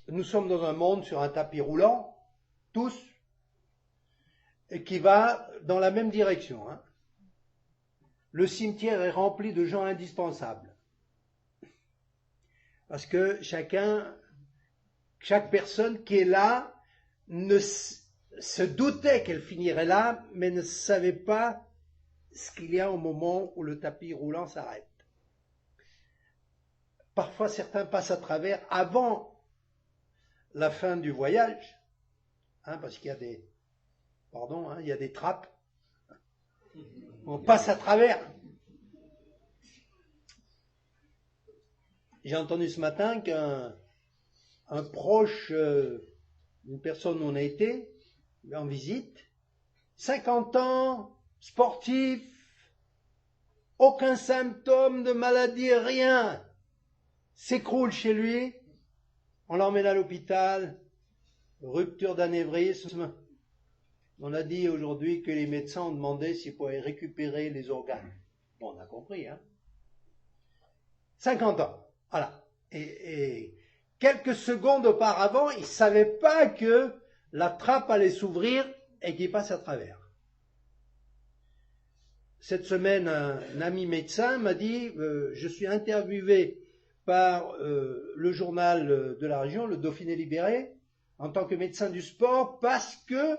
nous sommes dans un monde sur un tapis roulant, tous, et qui va dans la même direction. Hein. Le cimetière est rempli de gens indispensables. Parce que chaque personne qui est là ne se doutait qu'elle finirait là, mais ne savait pas ce qu'il y a au moment où le tapis roulant s'arrête. Parfois, certains passent à travers avant la fin du voyage, hein, parce qu'il y a des, il y a des trappes. On passe à travers. J'ai entendu ce matin qu'un proche d'une personne où on a été en visite, 50 ans, sportif, aucun symptôme de maladie, rien, s'écroule chez lui, on l'emmène à l'hôpital, rupture d'anévrisme. On a dit aujourd'hui que les médecins ont demandé s'ils pouvaient récupérer les organes. Bon, on a compris, hein. 50 ans, voilà. Et quelques secondes auparavant, il ne savait pas que la trappe allait s'ouvrir et qu'il passe à travers. Cette semaine, un ami médecin m'a dit, je suis interviewé par le journal de la région, le Dauphiné Libéré, en tant que médecin du sport, parce que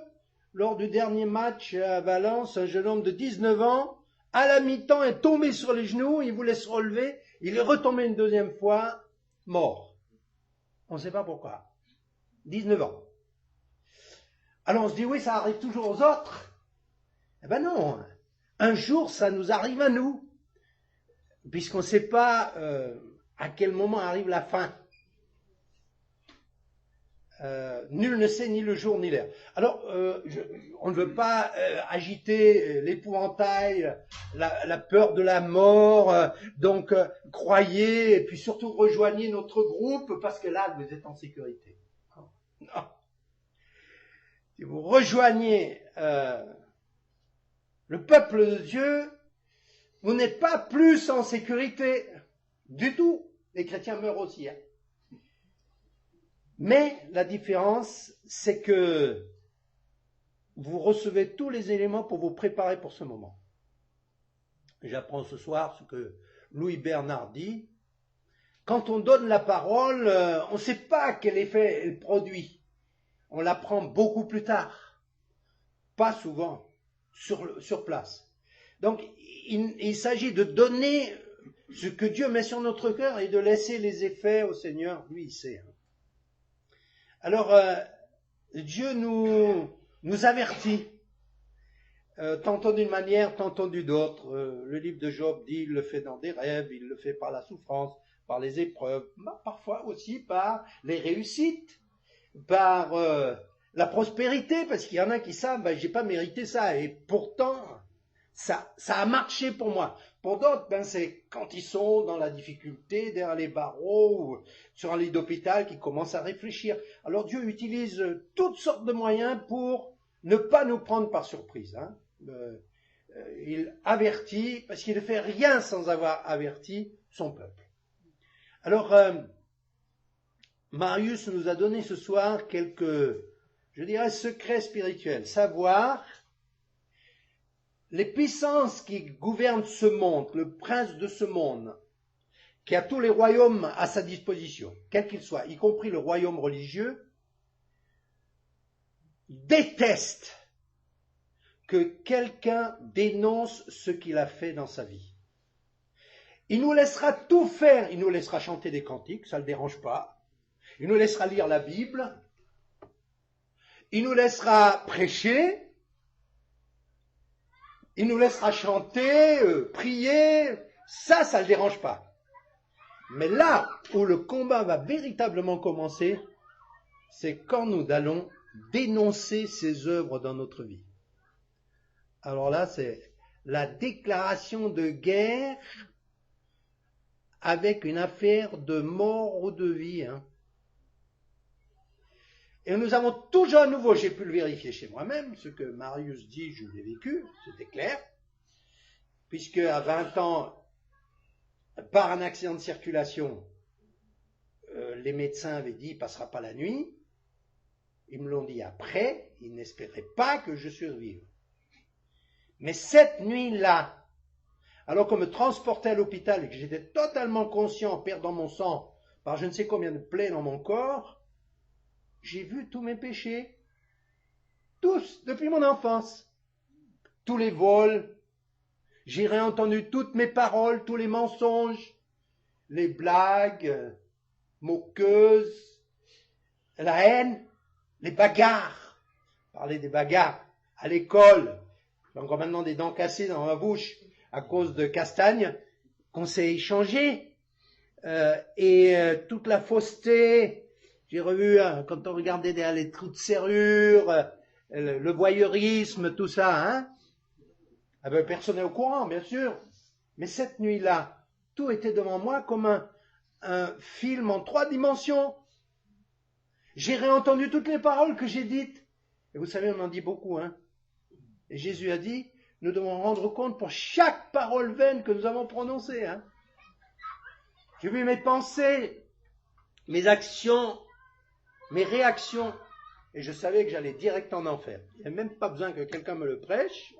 lors du dernier match à Valence, un jeune homme de 19 ans, à la mi-temps, est tombé sur les genoux, il voulait se relever, il est retombé une deuxième fois, mort. On ne sait pas pourquoi. 19 ans. Alors on se dit, oui, ça arrive toujours aux autres. Eh ben non, un jour ça nous arrive à nous, puisqu'on ne sait pas à quel moment arrive la fin. Nul ne sait ni le jour ni l'heure. Alors, on ne veut pas agiter l'épouvantail, la peur de la mort, donc croyez, et puis surtout rejoignez notre groupe, parce que là, vous êtes en sécurité. Non. Si vous rejoignez le peuple de Dieu, vous n'êtes pas plus en sécurité du tout. Les chrétiens meurent aussi, hein. Mais la différence, c'est que vous recevez tous les éléments pour vous préparer pour ce moment. J'apprends ce soir ce que Louis Bernard dit. Quand on donne la parole, on ne sait pas quel effet elle produit. On l'apprend beaucoup plus tard. Pas souvent, sur place. Donc, il s'agit de donner ce que Dieu met sur notre cœur et de laisser les effets au Seigneur. Lui, il sait. Alors, Dieu nous avertit, tantôt d'une manière, tantôt d'une autre. Le livre de Job dit, il le fait dans des rêves, il le fait par la souffrance, par les épreuves, parfois aussi par les réussites, par la prospérité, parce qu'il y en a qui savent, j'ai pas mérité ça, et pourtant, ça a marché pour moi. Pour d'autres, c'est quand ils sont dans la difficulté, derrière les barreaux, ou sur un lit d'hôpital, qu'ils commencent à réfléchir. Alors Dieu utilise toutes sortes de moyens pour ne pas nous prendre par surprise. Hein. Il avertit, parce qu'il ne fait rien sans avoir averti son peuple. Alors, Marius nous a donné ce soir quelques, je dirais, secrets spirituels. Savoir les puissances qui gouvernent ce monde, le prince de ce monde, qui a tous les royaumes à sa disposition, quels qu'ils soient, y compris le royaume religieux, déteste que quelqu'un dénonce ce qu'il a fait dans sa vie. Il nous laissera tout faire, il nous laissera chanter des cantiques, ça ne le dérange pas, il nous laissera lire la Bible, il nous laissera prêcher, il nous laissera chanter, prier, ça ne le dérange pas. Mais là où le combat va véritablement commencer, c'est quand nous allons dénoncer ses œuvres dans notre vie. Alors là, c'est la déclaration de guerre avec une affaire de mort ou de vie. Hein. Et nous avons toujours à nouveau, j'ai pu le vérifier chez moi-même, ce que Marius dit, je l'ai vécu, c'était clair, puisque à 20 ans, par un accident de circulation, les médecins avaient dit, il ne passera pas la nuit. Ils me l'ont dit après, ils n'espéraient pas que je survive. Mais cette nuit-là, alors qu'on me transportait à l'hôpital et que j'étais totalement conscient, perdant mon sang par je ne sais combien de plaies dans mon corps, j'ai vu tous mes péchés. Tous, depuis mon enfance. Tous les vols. J'ai réentendu toutes mes paroles, tous les mensonges, les blagues moqueuses, la haine, les bagarres. Parler des bagarres à l'école. J'ai encore maintenant des dents cassées dans ma bouche à cause de castagnes qu'on s'est échangées. Toute la fausseté. J'ai revu, quand on regardait derrière les trous de serrure, le voyeurisme, tout ça. Hein. Ah ben, personne n'est au courant, bien sûr. Mais cette nuit-là, tout était devant moi comme un film en 3 dimensions. J'ai réentendu toutes les paroles que j'ai dites. Et vous savez, on en dit beaucoup. Hein. Et Jésus a dit, nous devons rendre compte pour chaque parole vaine que nous avons prononcée. Hein. J'ai vu mes pensées, mes actions, mes réactions. Et je savais que j'allais direct en enfer. Il n'y avait même pas besoin que quelqu'un me le prêche.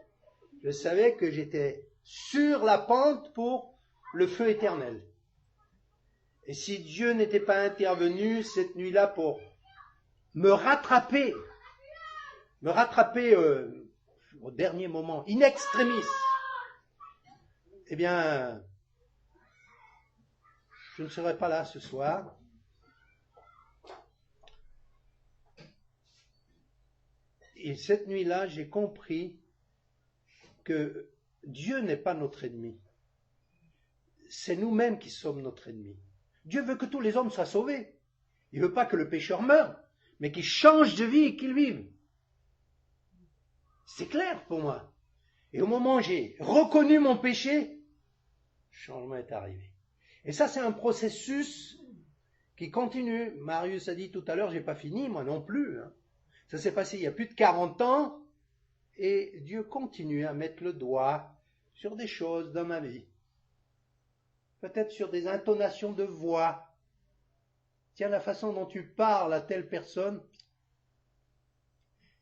Je savais que j'étais sur la pente pour le feu éternel. Et si Dieu n'était pas intervenu cette nuit-là pour me rattraper au dernier moment, in extremis, eh bien, je ne serais pas là ce soir. Et cette nuit-là, j'ai compris que Dieu n'est pas notre ennemi. C'est nous-mêmes qui sommes notre ennemi. Dieu veut que tous les hommes soient sauvés. Il ne veut pas que le pécheur meure, mais qu'il change de vie et qu'il vive. C'est clair pour moi. Et au moment où j'ai reconnu mon péché, le changement est arrivé. Et ça, c'est un processus qui continue. Marius a dit tout à l'heure, j'ai pas fini, moi non plus. Hein. Ça s'est passé il y a plus de 40 ans, et Dieu continue à mettre le doigt sur des choses dans ma vie. Peut-être sur des intonations de voix. Tiens, la façon dont tu parles à telle personne,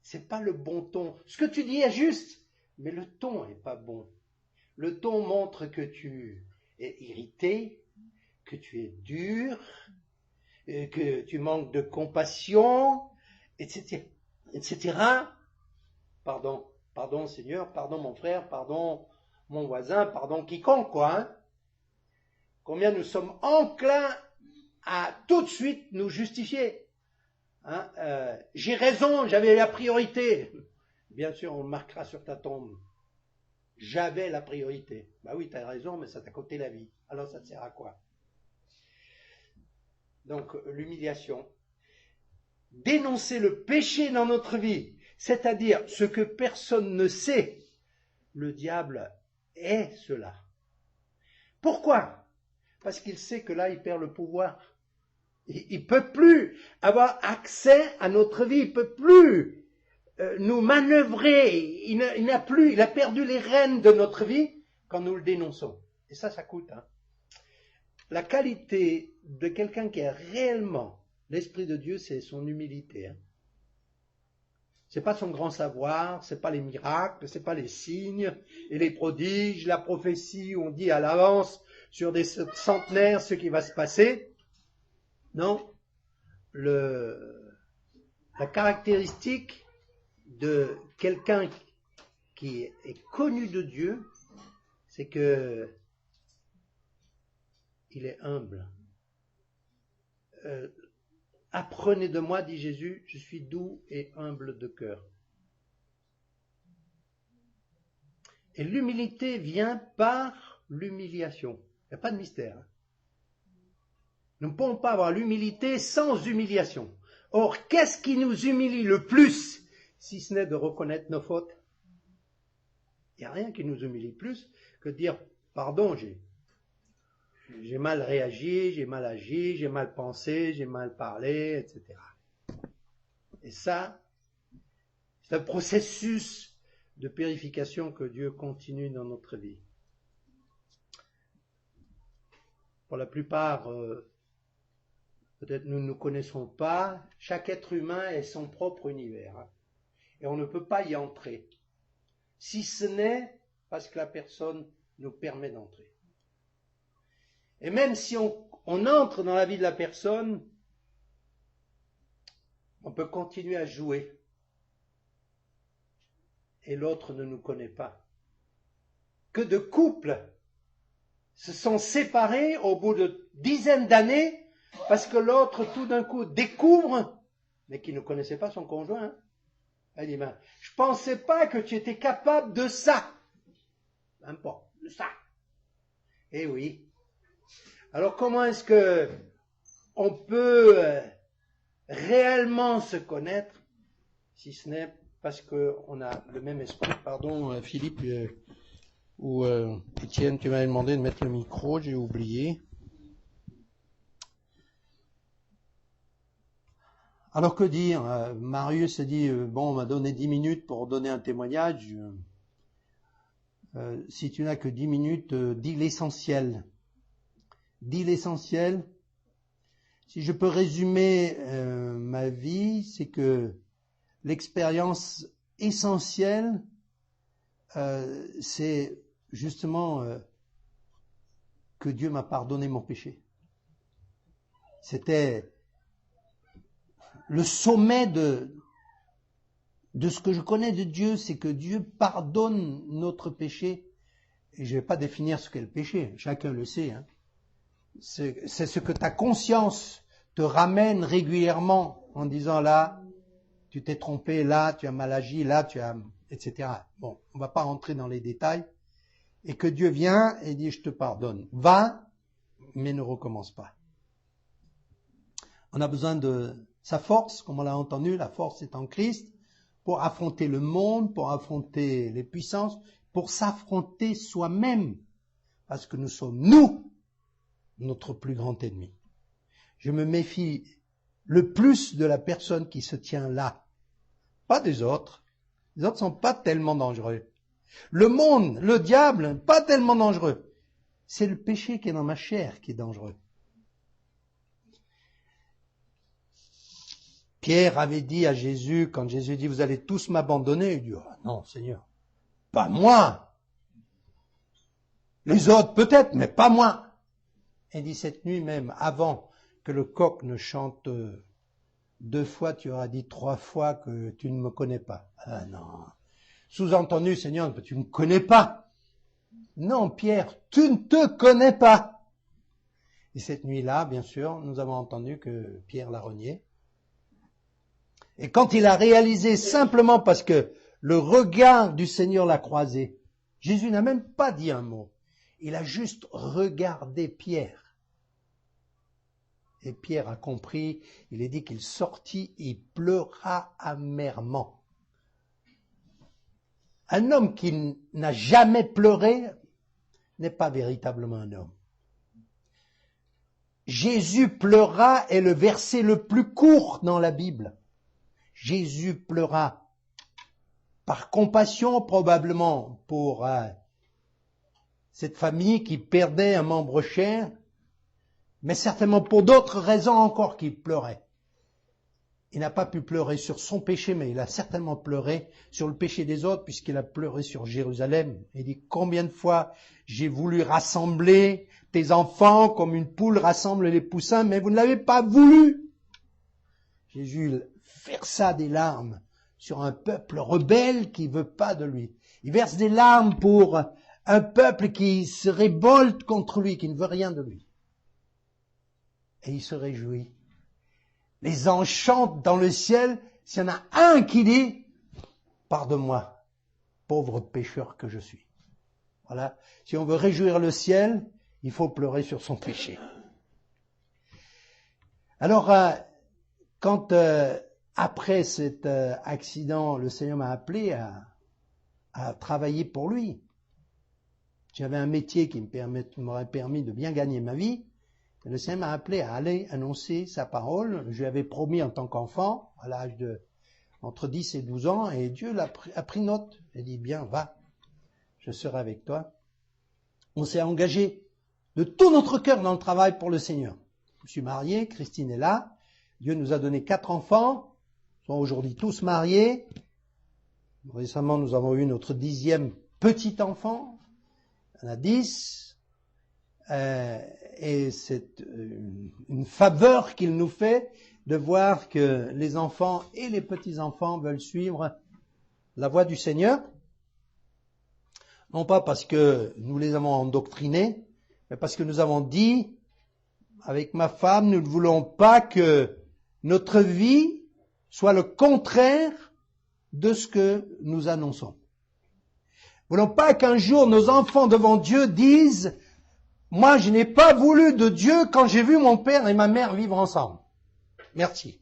c'est pas le bon ton. Ce que tu dis est juste, mais le ton est pas bon. Le ton montre que tu es irrité, que tu es dur, que tu manques de compassion, etc., etc. Pardon Seigneur, pardon mon frère, pardon mon voisin, pardon quiconque, quoi. Hein. Combien nous sommes enclins à tout de suite nous justifier. Hein, j'ai raison, j'avais la priorité. Bien sûr, on le marquera sur ta tombe. J'avais la priorité. Bah oui, tu as raison, mais ça t'a coûté la vie. Alors ça te sert à quoi? Donc, l'humiliation. Dénoncer le péché dans notre vie, c'est-à-dire ce que personne ne sait. Le diable est cela. Pourquoi? Parce qu'il sait que là, il perd le pouvoir. Il ne peut plus avoir accès à notre vie, il ne peut plus nous manœuvrer, il a perdu les rênes de notre vie quand nous le dénonçons. Et ça coûte. Hein. La qualité de quelqu'un qui a réellement l'Esprit de Dieu, c'est son humilité. Hein. C'est pas son grand savoir, c'est pas les miracles, c'est pas les signes et les prodiges, la prophétie où on dit à l'avance sur des centenaires ce qui va se passer. Non, la caractéristique de quelqu'un qui est connu de Dieu, c'est que il est humble. Apprenez de moi, dit Jésus, je suis doux et humble de cœur. Et l'humilité vient par l'humiliation. Il n'y a pas de mystère. Nous ne pouvons pas avoir l'humilité sans humiliation. Or, qu'est-ce qui nous humilie le plus, si ce n'est de reconnaître nos fautes? Il n'y a rien qui nous humilie plus que de dire, pardon, j'ai mal réagi, j'ai mal agi, j'ai mal pensé, j'ai mal parlé, etc. Et ça, c'est un processus de purification que Dieu continue dans notre vie. Pour la plupart peut-être nous ne nous connaissons pas, chaque être humain est son propre univers. Hein. Et on ne peut pas y entrer, si ce n'est parce que la personne nous permet d'entrer. Et même si on entre dans la vie de la personne, on peut continuer à jouer. Et l'autre ne nous connaît pas. Que de couples se sont séparés au bout de dizaines d'années parce que l'autre tout d'un coup découvre, mais qui ne connaissait pas son conjoint. Hein. Elle dit, ben, je pensais pas que tu étais capable de ça. Même pas, de ça. Eh oui. Alors comment est-ce que on peut réellement se connaître si ce n'est parce qu'on a le même esprit. Pardon Philippe, ou Étienne, tu m'avais demandé de mettre le micro, j'ai oublié. Alors que dire, Marius a dit, bon, on m'a donné 10 minutes pour donner un témoignage. Si tu n'as que 10 minutes, dis l'essentiel. Dis l'essentiel. Si je peux résumer ma vie, c'est que l'expérience essentielle, c'est justement que Dieu m'a pardonné mon péché. C'était le sommet de ce que je connais de Dieu, c'est que Dieu pardonne notre péché. Et je ne vais pas définir ce qu'est le péché, chacun le sait. Hein. C'est ce que ta conscience te ramène régulièrement en disant là, tu t'es trompé, là, tu as mal agi, là, tu as... etc. Bon, on ne va pas rentrer dans les détails. Et que Dieu vient et dit, je te pardonne. Va, mais ne recommence pas. On a besoin de sa force, comme on l'a entendu, la force est en Christ, pour affronter le monde, pour affronter les puissances, pour s'affronter soi-même. Parce que nous sommes, nous, notre plus grand ennemi. Je me méfie le plus de la personne qui se tient là. Pas des autres. Les autres sont pas tellement dangereux. Le monde, le diable, pas tellement dangereux. C'est le péché qui est dans ma chair qui est dangereux. Pierre avait dit à Jésus, quand Jésus dit, vous allez tous m'abandonner, il dit, oh, non, Seigneur, pas moi. Les autres peut-être, mais pas moi. Il dit, cette nuit même, avant que le coq ne chante 2 fois, tu auras dit 3 fois que tu ne me connais pas. Ah non. Sous-entendu, Seigneur, tu ne me connais pas. Non, Pierre, tu ne te connais pas. Et cette nuit-là, bien sûr, nous avons entendu que Pierre l'a renié. Et quand il a réalisé simplement parce que le regard du Seigneur l'a croisé, Jésus n'a même pas dit un mot. Il a juste regardé Pierre. Et Pierre a compris, il est dit qu'il sortit et pleura amèrement. Un homme qui n'a jamais pleuré n'est pas véritablement un homme. Jésus pleura est le verset le plus court dans la Bible. Jésus pleura par compassion probablement pour cette famille qui perdait un membre cher, mais certainement pour d'autres raisons encore qu'il pleurait. Il n'a pas pu pleurer sur son péché, mais il a certainement pleuré sur le péché des autres, puisqu'il a pleuré sur Jérusalem. Il dit, combien de fois j'ai voulu rassembler tes enfants comme une poule rassemble les poussins, mais vous ne l'avez pas voulu. Jésus versa des larmes sur un peuple rebelle qui ne veut pas de lui. Il verse des larmes pour un peuple qui se révolte contre lui, qui ne veut rien de lui. Et il se réjouit. Les anges chantent dans le ciel, s'il y en a un qui dit « Pardonne-moi, pauvre pécheur que je suis ». Voilà. Si on veut réjouir le ciel, il faut pleurer sur son péché. Alors, quand après cet accident, le Seigneur m'a appelé à travailler pour lui, j'avais un métier qui m'aurait permis de bien gagner ma vie. Et le Seigneur m'a appelé à aller annoncer sa parole. Je lui avais promis en tant qu'enfant, à l'âge de entre 10 et 12 ans, et Dieu a pris note. Il a dit, bien, va, je serai avec toi. On s'est engagé de tout notre cœur dans le travail pour le Seigneur. Je suis marié, Christine est là. Dieu nous a donné 4 enfants. Ils sont aujourd'hui tous mariés. Récemment, nous avons eu notre 10e petit enfant. On a 10. Et c'est une faveur qu'il nous fait de voir que les enfants et les petits-enfants veulent suivre la voie du Seigneur. Non pas parce que nous les avons endoctrinés, mais parce que nous avons dit, avec ma femme, nous ne voulons pas que notre vie soit le contraire de ce que nous annonçons. Nous ne voulons pas qu'un jour nos enfants devant Dieu disent « Moi, je n'ai pas voulu de Dieu quand j'ai vu mon père et ma mère vivre ensemble. » Merci.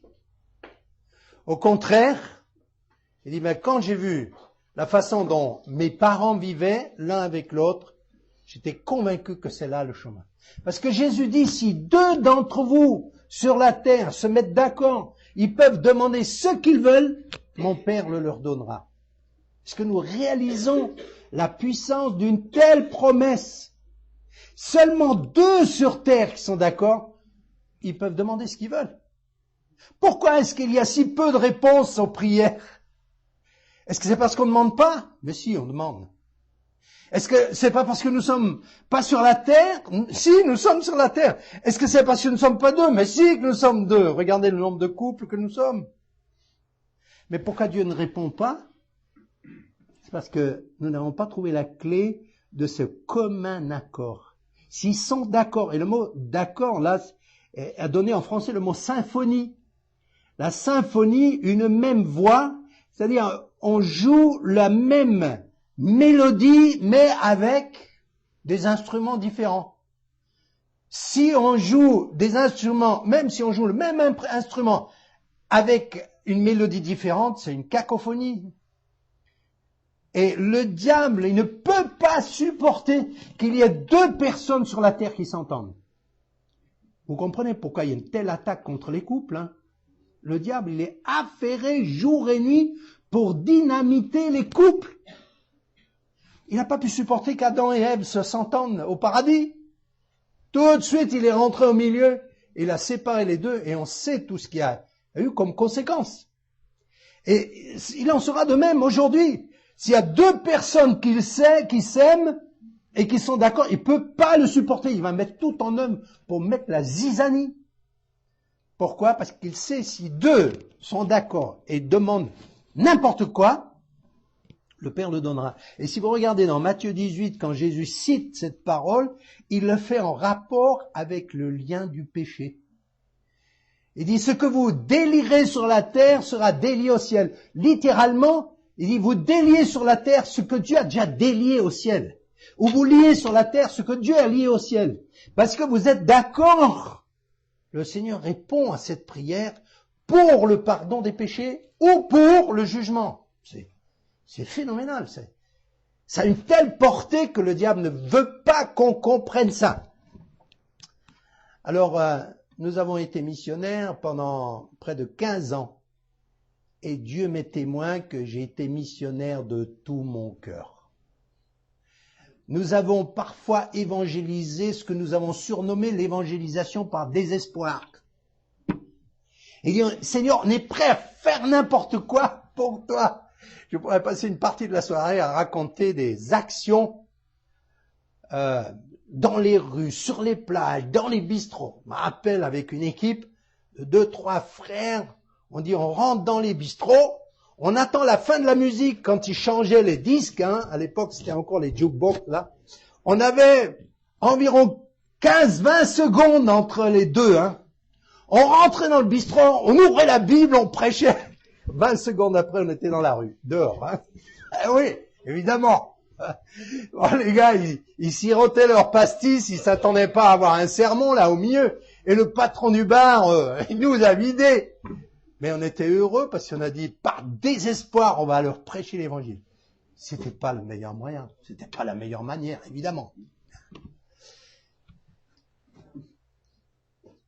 Au contraire, il dit « Mais quand j'ai vu la façon dont mes parents vivaient l'un avec l'autre, j'étais convaincu que c'est là le chemin. » Parce que Jésus dit « Si 2 d'entre vous sur la terre se mettent d'accord, ils peuvent demander ce qu'ils veulent, mon Père le leur donnera. » Est-ce que nous réalisons la puissance d'une telle promesse? Seulement 2 sur terre qui sont d'accord, ils peuvent demander ce qu'ils veulent. Pourquoi est-ce qu'il y a si peu de réponses aux prières? Est-ce que c'est parce qu'on ne demande pas? Mais si, on demande. Est-ce que c'est pas parce que nous sommes pas sur la terre? Si, nous sommes sur la terre. Est-ce que c'est parce que nous ne sommes pas 2? Mais si, que nous sommes 2. Regardez le nombre de couples que nous sommes. Mais pourquoi Dieu ne répond pas? C'est parce que nous n'avons pas trouvé la clé de ce commun accord. S'ils sont d'accord, et le mot d'accord, là, a donné en français le mot symphonie. La symphonie, une même voix, c'est-à-dire on joue la même mélodie, mais avec des instruments différents. Si on joue des instruments, même si on joue le même instrument avec une mélodie différente, c'est une cacophonie. Et le diable, il ne peut pas supporter qu'il y ait 2 personnes sur la terre qui s'entendent. Vous comprenez pourquoi il y a une telle attaque contre les couples, hein? Le diable, il est affairé jour et nuit pour dynamiter les couples. Il n'a pas pu supporter qu'Adam et Ève s'entendent au paradis. Tout de suite, il est rentré au milieu, il a séparé les 2 et on sait tout ce qu'il y a eu comme conséquence. Et il en sera de même aujourd'hui. S'il y a 2 personnes qui s'aiment et qui sont d'accord, il ne peut pas le supporter. Il va mettre tout en œuvre pour mettre la zizanie. Pourquoi? Parce qu'il sait si 2 sont d'accord et demandent n'importe quoi, le Père le donnera. Et si vous regardez dans Matthieu 18, quand Jésus cite cette parole, il le fait en rapport avec le lien du péché. Il dit, ce que vous délierez sur la terre sera délié au ciel. Littéralement, il dit, vous déliez sur la terre ce que Dieu a déjà délié au ciel. Ou vous liez sur la terre ce que Dieu a lié au ciel. Parce que vous êtes d'accord. Le Seigneur répond à cette prière pour le pardon des péchés ou pour le jugement. C'est phénoménal. Ça a une telle portée que le diable ne veut pas qu'on comprenne ça. Alors, nous avons été missionnaires pendant près de 15 ans. Et Dieu m'est témoin que j'ai été missionnaire de tout mon cœur. Nous avons parfois évangélisé ce que nous avons surnommé l'évangélisation par désespoir. Et dire, Seigneur, on est prêt à faire n'importe quoi pour toi. Je pourrais passer une partie de la soirée à raconter des actions dans les rues, sur les plages, dans les bistrots. Je me rappelle avec une équipe de 2-3 frères, on dit on rentre dans les bistrots, on attend la fin de la musique quand ils changeaient les disques, hein, à l'époque c'était encore les jukebox là. On avait environ 15-20 secondes entre les deux, hein. On rentrait dans le bistrot, on ouvrait la Bible, on prêchait. 20 secondes après, on était dans la rue, dehors. Hein. Eh oui, évidemment. Bon, les gars, ils sirotaient leur pastis, ils s'attendaient pas à avoir un sermon là au milieu. Et le patron du bar, il nous a vidés. Mais on était heureux parce qu'on a dit, par désespoir, on va leur prêcher l'évangile. C'était pas le meilleur moyen, c'était pas la meilleure manière, évidemment.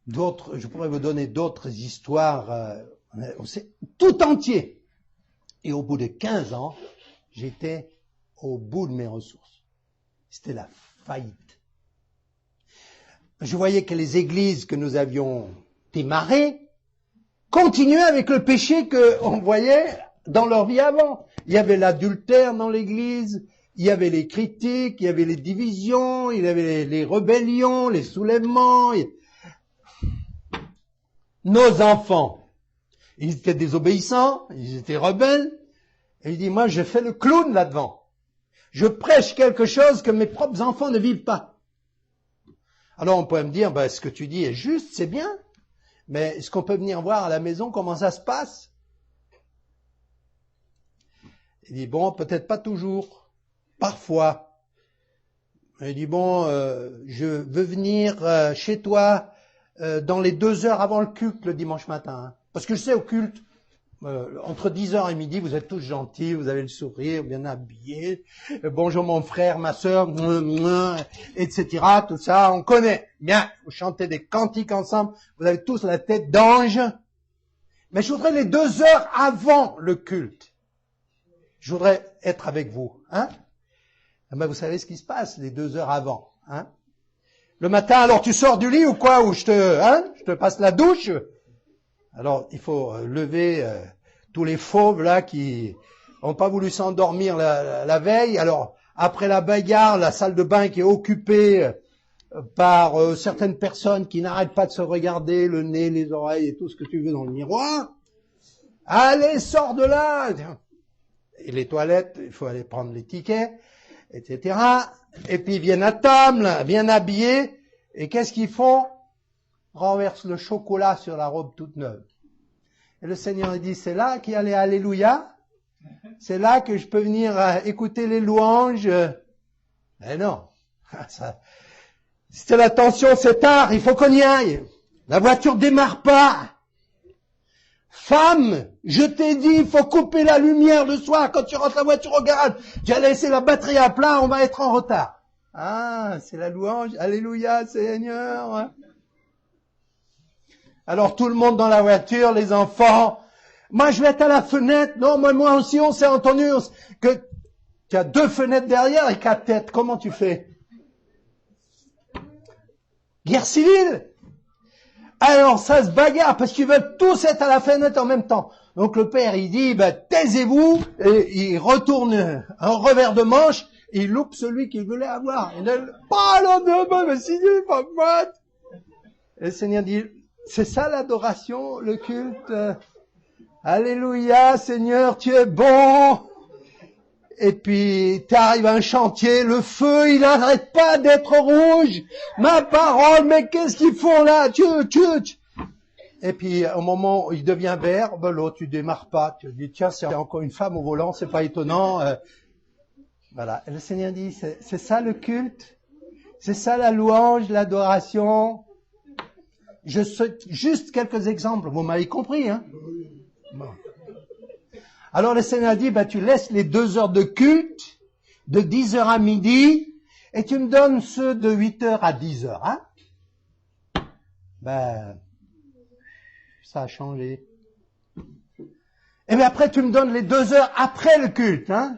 Je pourrais vous donner d'autres histoires, tout entier. Et au bout de 15 ans, j'étais au bout de mes ressources. C'était la faillite. je voyais que les églises que nous avions démarrées continuaient avec le péché qu'on voyait dans leur vie avant. Il y avait l'adultère dans l'église, il y avait les critiques, il y avait les divisions, il y avait les rébellions, les soulèvements. Nos enfants, ils étaient désobéissants, ils étaient rebelles. Et il dit, moi je fais le clown là-devant. Je prêche quelque chose que mes propres enfants ne vivent pas. Alors on peut me dire, ce que tu dis est juste, c'est bien. Mais est-ce qu'on peut venir voir à la maison comment ça se passe? Il dit, bon, peut-être pas toujours, parfois. Il dit, bon, je veux venir chez toi dans les 2 heures avant le culte le dimanche matin. Hein. Parce que je sais, au culte, entre 10h et midi, vous êtes tous gentils, vous avez le sourire, bien habillés. Bonjour mon frère, ma sœur, etc. Tout ça, on connaît. Bien, vous chantez des cantiques ensemble, vous avez tous la tête d'ange. Mais je voudrais les 2 heures avant le culte. Je voudrais être avec vous. Hein? Vous savez ce qui se passe les 2 heures avant. Hein? Le matin, alors tu sors du lit ou quoi? Ou je te passe la douche? Alors, il faut lever tous les fauves là qui n'ont pas voulu s'endormir la veille. Alors, après la bagarre, la salle de bain qui est occupée par certaines personnes qui n'arrêtent pas de se regarder, le nez, les oreilles et tout ce que tu veux dans le miroir. Allez, sors de là! Et les toilettes, il faut aller prendre les tickets, etc. Et puis ils viennent à table, bien habillés. Et qu'est-ce qu'ils font? Renverse le chocolat sur la robe toute neuve. Et le Seigneur dit, c'est là qu'il y a les Alléluia? C'est là que je peux venir écouter les louanges? Eh non. C'était l'attention, c'est tard, il faut qu'on y aille. La voiture démarre pas. Femme, je t'ai dit, il faut couper la lumière le soir quand tu rentres la voiture au garage. Tu as laissé la batterie à plat, on va être en retard. Ah, c'est la louange. Alléluia, Seigneur. Alors tout le monde dans la voiture, les enfants. Moi, je vais être à la fenêtre. Non, moi aussi, on s'est entendu que tu as 2 fenêtres derrière et 4 têtes. Comment tu fais? Guerre civile. Alors ça se bagarre parce qu'ils veulent tous être à la fenêtre en même temps. Donc le père, il dit, taisez-vous, et il retourne un revers de manche, et il loupe celui qu'il voulait avoir. Il dit, et le Seigneur dit, c'est ça l'adoration, le culte. Alléluia, Seigneur, tu es bon. Et puis, tu arrives à un chantier, le feu, il n'arrête pas d'être rouge. Ma parole, mais qu'est-ce qu'ils font là? Et puis, au moment où il devient vert, l'autre, tu démarres pas. Tu dis, tiens, c'est encore une femme au volant, c'est pas étonnant. Voilà. Et le Seigneur dit, c'est ça le culte? C'est ça la louange, l'adoration? Je cite juste quelques exemples. Vous m'avez compris, hein? Bon. Alors le Seigneur dit, tu laisses les 2 heures de culte, de 10h à midi, et tu me donnes ceux de 8h à 10h, hein? Ça a changé. Et bien après, tu me donnes les 2 heures après le culte, hein?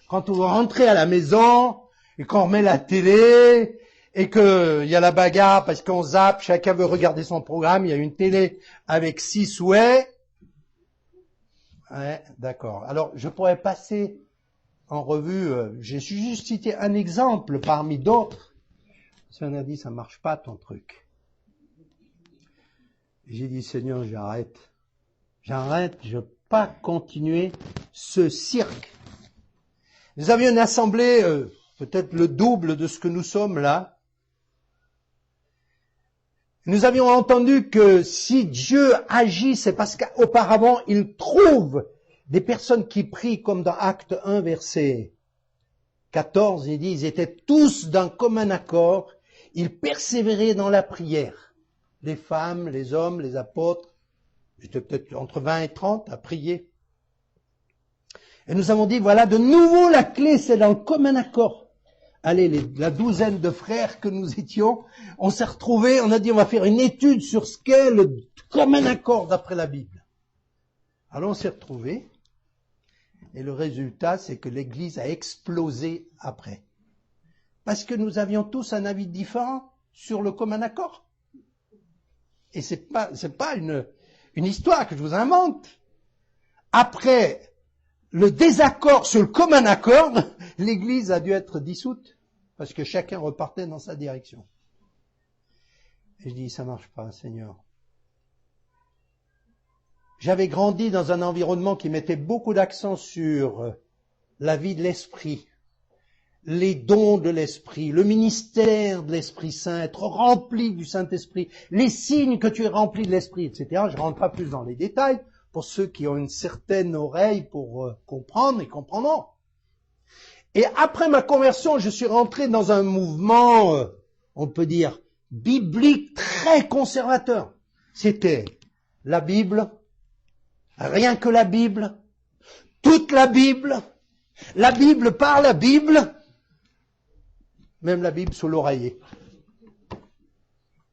Quand vous rentrez à la maison, et qu'on remet la télé, et qu'il y a la bagarre parce qu'on zappe, chacun veut regarder son programme, il y a une télé avec 6 souhaits. Ouais, d'accord. Alors, je pourrais passer en revue, j'ai juste cité un exemple parmi d'autres. Si on a dit, ça marche pas ton truc. J'ai dit, Seigneur, j'arrête, je ne peux pas continuer ce cirque. Nous avions une assemblée, peut-être le double de ce que nous sommes là. Nous avions entendu que si Dieu agit, c'est parce qu'auparavant, il trouve des personnes qui prient, comme dans Acte 1, verset 14, il dit, ils étaient tous d'un commun accord, ils persévéraient dans la prière. Les femmes, les hommes, les apôtres, j'étais peut-être entre 20 et 30 à prier. Et nous avons dit, voilà, de nouveau la clé, c'est dans le commun accord. Allez, la douzaine de frères que nous étions, on s'est retrouvés, on a dit on va faire une étude sur ce qu'est le commun accord d'après la Bible. Alors on s'est retrouvés, et le résultat c'est que l'Église a explosé après. Parce que nous avions tous un avis différent. sur le commun accord. Et c'est pas une histoire que je vous invente. Après le désaccord sur le commun accord, l'Église a dû être dissoute parce que chacun repartait dans sa direction. Et je dis, ça marche pas, Seigneur. J'avais grandi dans un environnement qui mettait beaucoup d'accent sur la vie de l'esprit, les dons de l'esprit, le ministère de l'Esprit Saint, être rempli du Saint-Esprit, les signes que tu es rempli de l'Esprit, etc. Je ne rentre pas plus dans les détails pour ceux qui ont une certaine oreille pour comprendre et comprendront. Et après ma conversion, je suis rentré dans un mouvement, on peut dire, biblique très conservateur. C'était la Bible, rien que la Bible, toute la Bible par la Bible, même la Bible sous l'oreiller.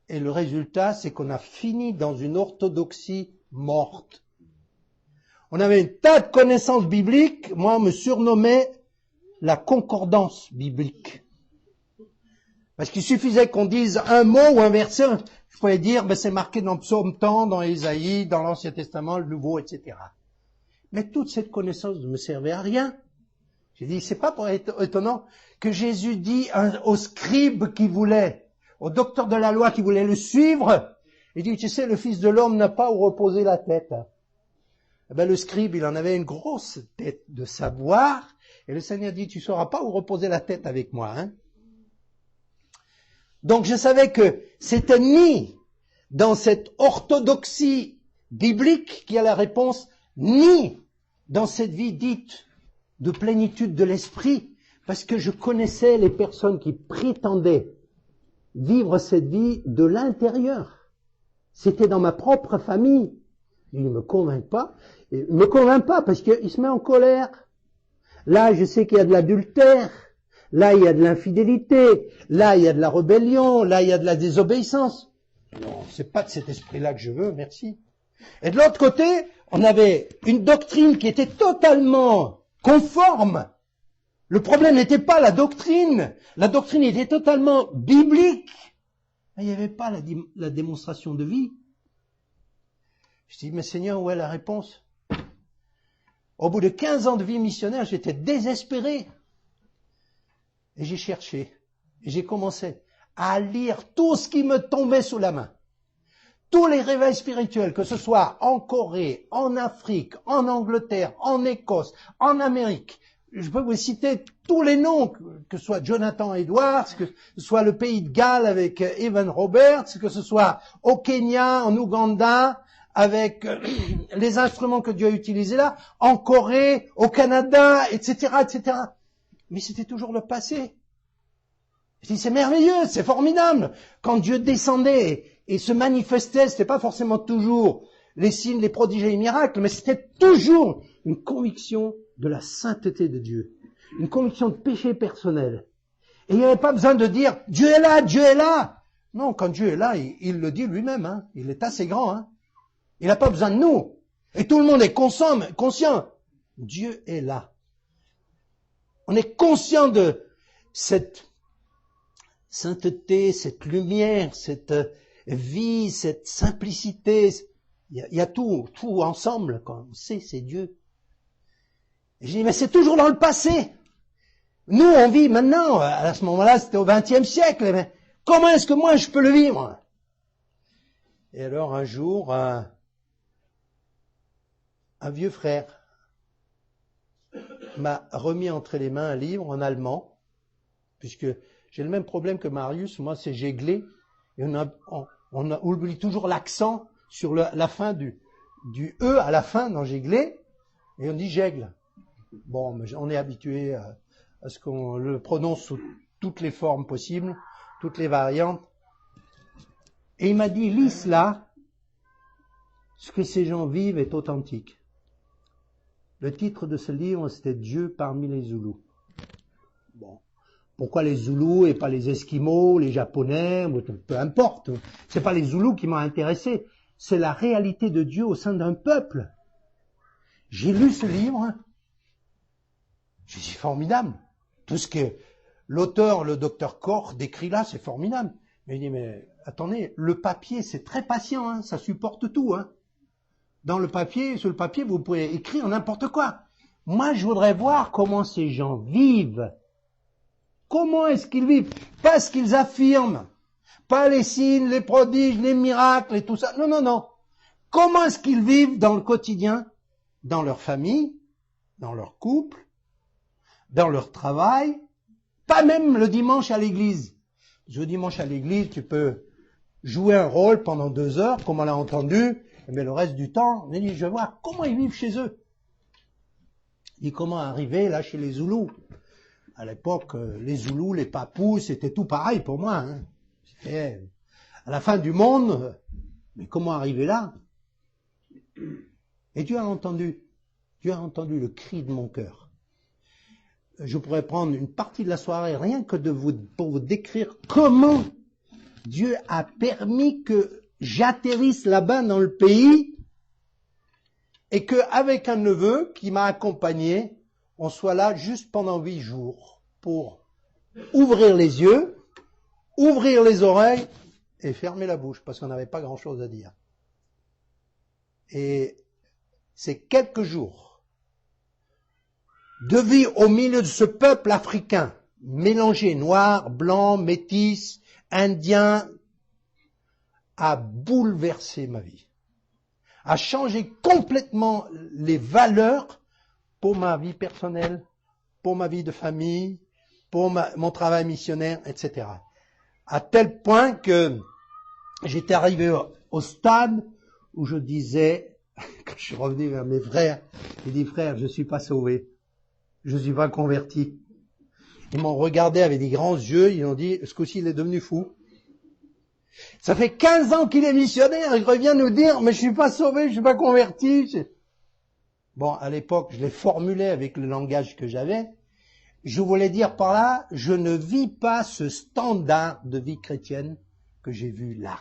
Et le résultat, c'est qu'on a fini dans une orthodoxie morte. On avait un tas de connaissances bibliques, moi on me surnommait la concordance biblique. Parce qu'il suffisait qu'on dise un mot ou un verset, je pouvais dire, c'est marqué dans Psaume tant, dans Ésaïe, dans l'Ancien Testament, le Nouveau, etc. Mais toute cette connaissance ne me servait à rien. J'ai dit, c'est pas pour être étonnant que Jésus dit aux scribes qui voulaient, aux docteurs de la loi qui voulaient le suivre, il dit, tu sais, le Fils de l'homme n'a pas où reposer la tête. Le scribe, il en avait une grosse tête de savoir, et le Seigneur dit, tu sauras pas où reposer la tête avec moi, hein. Donc je savais que c'était ni dans cette orthodoxie biblique qu'il y a la réponse, ni dans cette vie dite de plénitude de l'esprit, parce que je connaissais les personnes qui prétendaient vivre cette vie de l'intérieur. C'était dans ma propre famille. Il ne me convainc pas. Il ne me convainc pas parce qu'il se met en colère. Là, je sais qu'il y a de l'adultère. Là, il y a de l'infidélité. Là, il y a de la rébellion. Là, il y a de la désobéissance. Non, c'est pas de cet esprit-là que je veux, merci. Et de l'autre côté, on avait une doctrine qui était totalement conforme. Le problème n'était pas la doctrine. La doctrine était totalement biblique. Mais il n'y avait pas la démonstration de vie. Je dis, mais Seigneur, où est la réponse? Au bout de 15 ans de vie missionnaire, j'étais désespéré. Et j'ai cherché. Et j'ai commencé à lire tout ce qui me tombait sous la main. Tous les réveils spirituels, que ce soit en Corée, en Afrique, en Angleterre, en Écosse, en Amérique. Je peux vous citer tous les noms, que ce soit Jonathan Edwards, que ce soit le pays de Galles avec Evan Roberts, que ce soit au Kenya, en Ouganda, avec les instruments que Dieu a utilisés là, en Corée, au Canada, etc., etc. Mais c'était toujours le passé. Je dis, c'est merveilleux, c'est formidable. Quand Dieu descendait et se manifestait, c'était pas forcément toujours les signes, les prodiges et les miracles, mais c'était toujours une conviction de la sainteté de Dieu, une conviction de péché personnel. Et il n'y avait pas besoin de dire, Dieu est là, Dieu est là. Non, quand Dieu est là, il le dit lui-même, hein. Il est assez grand, hein. Il n'a pas besoin de nous. Et tout le monde est conscient. Dieu est là. On est conscient de cette sainteté, cette lumière, cette vie, cette simplicité. Il y a tout ensemble, quand on sait, c'est Dieu. Et je dis, mais c'est toujours dans le passé. Nous, on vit maintenant, à ce moment-là, c'était au XXe siècle, mais comment est-ce que moi je peux le vivre? Et alors, un jour, un vieux frère m'a remis entre les mains un livre en allemand, puisque j'ai le même problème que Marius, moi c'est Jéglé, et on oublie toujours l'accent sur la fin du E à la fin dans Jéglé, et on dit Jègle. Bon, mais on est habitué à ce qu'on le prononce sous toutes les formes possibles, toutes les variantes. Et il m'a dit, lis cela, ce que ces gens vivent est authentique. Le titre de ce livre, c'était Dieu parmi les Zoulous. Bon. Pourquoi les Zoulous et pas les Esquimaux, les Japonais, peu importe. C'est pas les Zoulous qui m'ont intéressé. C'est la réalité de Dieu au sein d'un peuple. J'ai lu ce livre. J'ai dit, formidable. Tout ce que l'auteur, le docteur Koch, décrit là, c'est formidable. Mais il dit, mais attendez, le papier, c'est très patient, hein, ça supporte tout. Hein. Dans le papier, sur le papier, vous pouvez écrire n'importe quoi. Moi, je voudrais voir comment ces gens vivent. Comment est-ce qu'ils vivent? Pas ce qu'ils affirment. Pas les signes, les prodiges, les miracles et tout ça. Non, non, non. Comment est-ce qu'ils vivent dans le quotidien? Dans leur famille, dans leur couple, dans leur travail, pas même le dimanche à l'église. Le dimanche à l'église, tu peux jouer un rôle pendant 2 heures, comme on l'a entendu, mais le reste du temps, je vais voir comment ils vivent chez eux. Il dit comment arriver là chez les Zoulous. À l'époque, les Zoulous, les Papous, c'était tout pareil pour moi. Hein. C'était à la fin du monde, mais comment arriver là? Et Dieu a entendu le cri de mon cœur. Je pourrais prendre une partie de la soirée rien que pour vous décrire comment Dieu a permis que j'atterrisse là-bas dans le pays et qu'avec un neveu qui m'a accompagné, on soit là juste pendant 8 jours pour ouvrir les yeux, ouvrir les oreilles et fermer la bouche parce qu'on n'avait pas grand-chose à dire. Et ces quelques jours de vie au milieu de ce peuple africain, mélangé, noir, blanc, métis, indien, a bouleversé ma vie, a changé complètement les valeurs pour ma vie personnelle, pour ma vie de famille, pour mon travail missionnaire, etc. À tel point que j'étais arrivé au stade où je disais, quand je suis revenu vers mes frères, j'ai dit, frère, je ne suis pas sauvé. Je ne suis pas converti. Ils m'ont regardé avec des grands yeux, ils ont dit, ce coup-ci, il est devenu fou. Ça fait 15 ans qu'il est missionnaire, il revient nous dire, mais je suis pas sauvé, je suis pas converti. Bon, à l'époque, je l'ai formulé avec le langage que j'avais. Je voulais dire par là, je ne vis pas ce standard de vie chrétienne que j'ai vu là.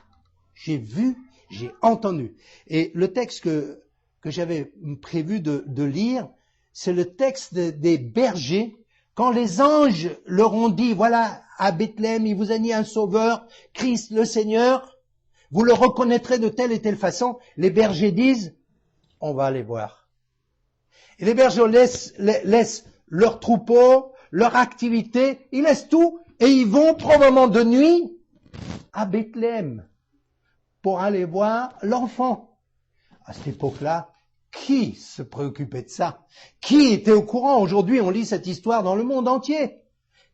J'ai vu, j'ai entendu. Et le texte que j'avais prévu de lire, c'est le texte des bergers. Quand les anges leur ont dit, voilà, à Bethléem, il vous a mis un sauveur, Christ le Seigneur, vous le reconnaîtrez de telle et telle façon, les bergers disent, on va aller voir. Et les bergers laissent leur troupeau, leur activité, ils laissent tout, et ils vont probablement de nuit à Bethléem pour aller voir l'enfant. À cette époque-là, qui se préoccupait de ça? Qui était au courant? Aujourd'hui, on lit cette histoire dans le monde entier.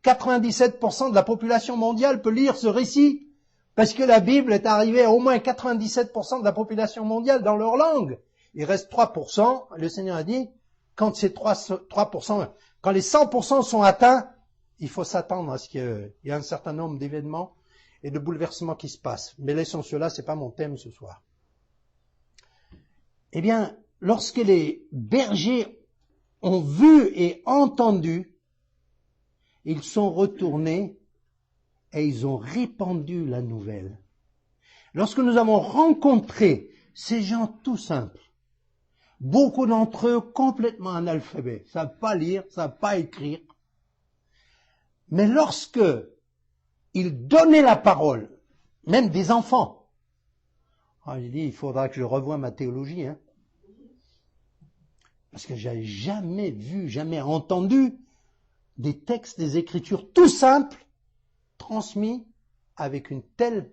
97% de la population mondiale peut lire ce récit, parce que la Bible est arrivée à au moins 97% de la population mondiale dans leur langue. Il reste 3%, le Seigneur a dit, quand ces 3%, quand les 100% sont atteints, il faut s'attendre à ce qu'il y ait un certain nombre d'événements et de bouleversements qui se passent. Mais laissons cela, c'est pas mon thème ce soir. Eh bien, lorsque les bergers ont vu et entendu, ils sont retournés et ils ont répandu la nouvelle. Lorsque nous avons rencontré ces gens tout simples, beaucoup d'entre eux complètement analphabètes, savent pas lire, savent pas écrire, mais lorsque ils donnaient la parole, même des enfants, j'ai dit, il faudra que je revoie ma théologie, hein. Parce que j'avais jamais vu, jamais entendu des textes, des écritures tout simples, transmis avec une telle,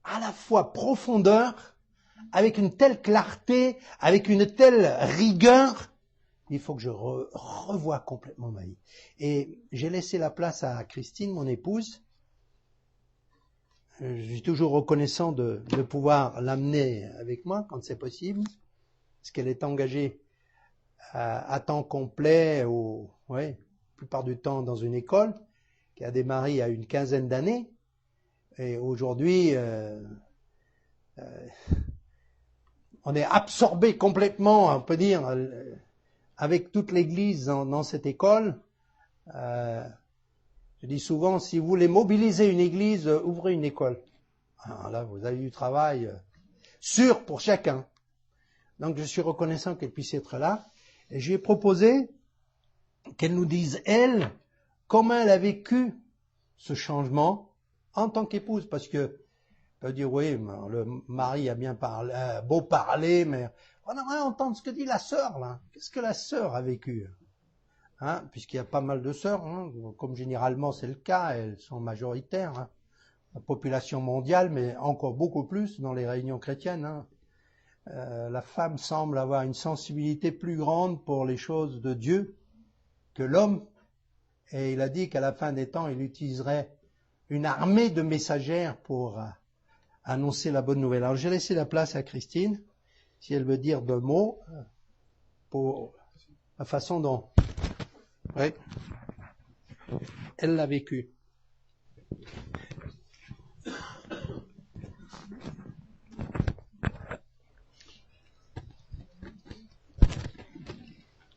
à la fois profondeur, avec une telle clarté, avec une telle rigueur. Il faut que je revoie complètement ma vie. Et j'ai laissé la place à Christine, mon épouse. Je suis toujours reconnaissant de pouvoir l'amener avec moi quand c'est possible, parce qu'elle est engagée à temps complet, la plupart du temps dans une école, qui a démarré il y a une quinzaine d'années. Et aujourd'hui, on est absorbé complètement, on peut dire, avec toute l'Église dans cette école. Je dis souvent, si vous voulez mobiliser une Église, ouvrez une école. Alors là, vous avez du travail sûr pour chacun. Donc je suis reconnaissant qu'elle puisse être là. Et je lui ai proposé qu'elle nous dise, elle, comment elle a vécu ce changement en tant qu'épouse, parce que on peut dire, oui, le mari a bien parlé, beau parler, mais on aimerait entendre ce que dit la sœur, là. Qu'est-ce que la sœur a vécu? Hein, puisqu'il y a pas mal de sœurs, hein, comme généralement c'est le cas, elles sont majoritaires, hein, la population mondiale, mais encore beaucoup plus dans les réunions chrétiennes. Hein. La femme semble avoir une sensibilité plus grande pour les choses de Dieu que l'homme, et il a dit qu'à la fin des temps, il utiliserait une armée de messagères pour annoncer la bonne nouvelle. Alors j'ai laissé la place à Christine, si elle veut dire deux mots, pour la façon dont elle l'a vécu.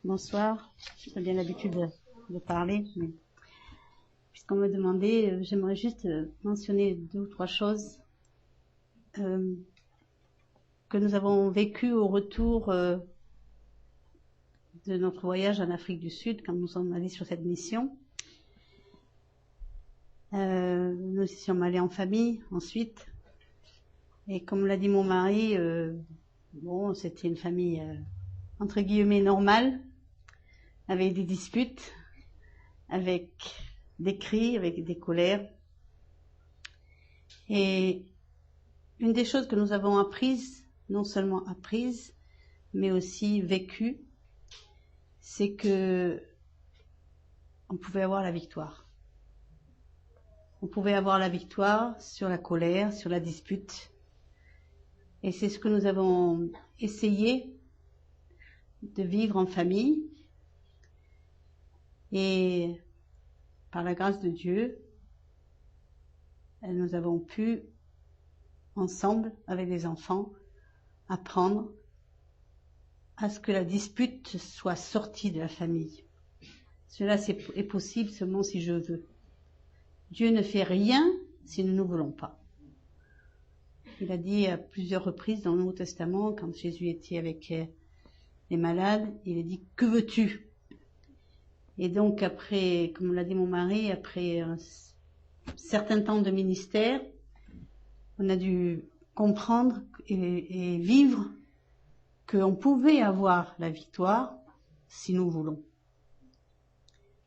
Bonsoir, j'ai bien l'habitude de parler, mais puisqu'on me demandait, j'aimerais juste mentionner 2 ou 3 choses que nous avons vécues au retour de notre voyage en Afrique du Sud, quand nous sommes allés sur cette mission. Nous y sommes allés en famille ensuite, et comme l'a dit mon mari, bon, c'était une famille entre guillemets normale, avec des disputes, avec des cris, avec des colères. Et une des choses que nous avons apprises, non seulement apprises, mais aussi vécues, c'est que on pouvait avoir la victoire. On pouvait avoir la victoire sur la colère, sur la dispute. Et c'est ce que nous avons essayé de vivre en famille. Et par la grâce de Dieu, nous avons pu, ensemble, avec les enfants, apprendre à ce que la dispute soit sortie de la famille. Cela est possible seulement si je veux. Dieu ne fait rien si nous ne voulons pas. Il a dit à plusieurs reprises dans le Nouveau Testament, quand Jésus était avec les malades, il a dit « Que veux-tu » ? Et donc après, comme l'a dit mon mari, après un certain temps de ministère, on a dû comprendre et vivre qu'on pouvait avoir la victoire si nous voulons.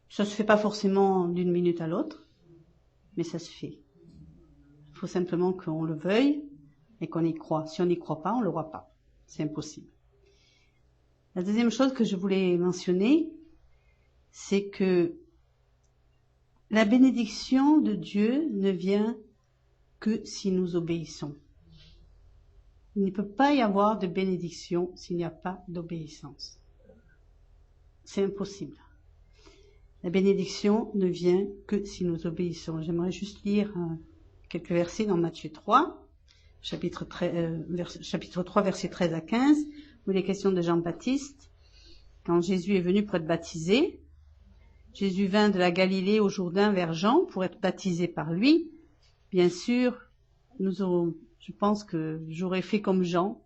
Ça se fait pas forcément d'une minute à l'autre, mais ça se fait. Il faut simplement qu'on le veuille et qu'on y croit. Si on n'y croit pas, on l'aura pas. C'est impossible. La deuxième chose que je voulais mentionner, c'est que la bénédiction de Dieu ne vient que si nous obéissons. Il ne peut pas y avoir de bénédiction s'il n'y a pas d'obéissance. C'est impossible. La bénédiction ne vient que si nous obéissons. J'aimerais juste lire quelques versets dans Matthieu 3, chapitre 3, versets 13 à 15, où il est question de Jean-Baptiste. Quand Jésus est venu pour être baptisé, Jésus vint de la Galilée au Jourdain vers Jean pour être baptisé par lui. Bien sûr, je pense que j'aurais fait comme Jean,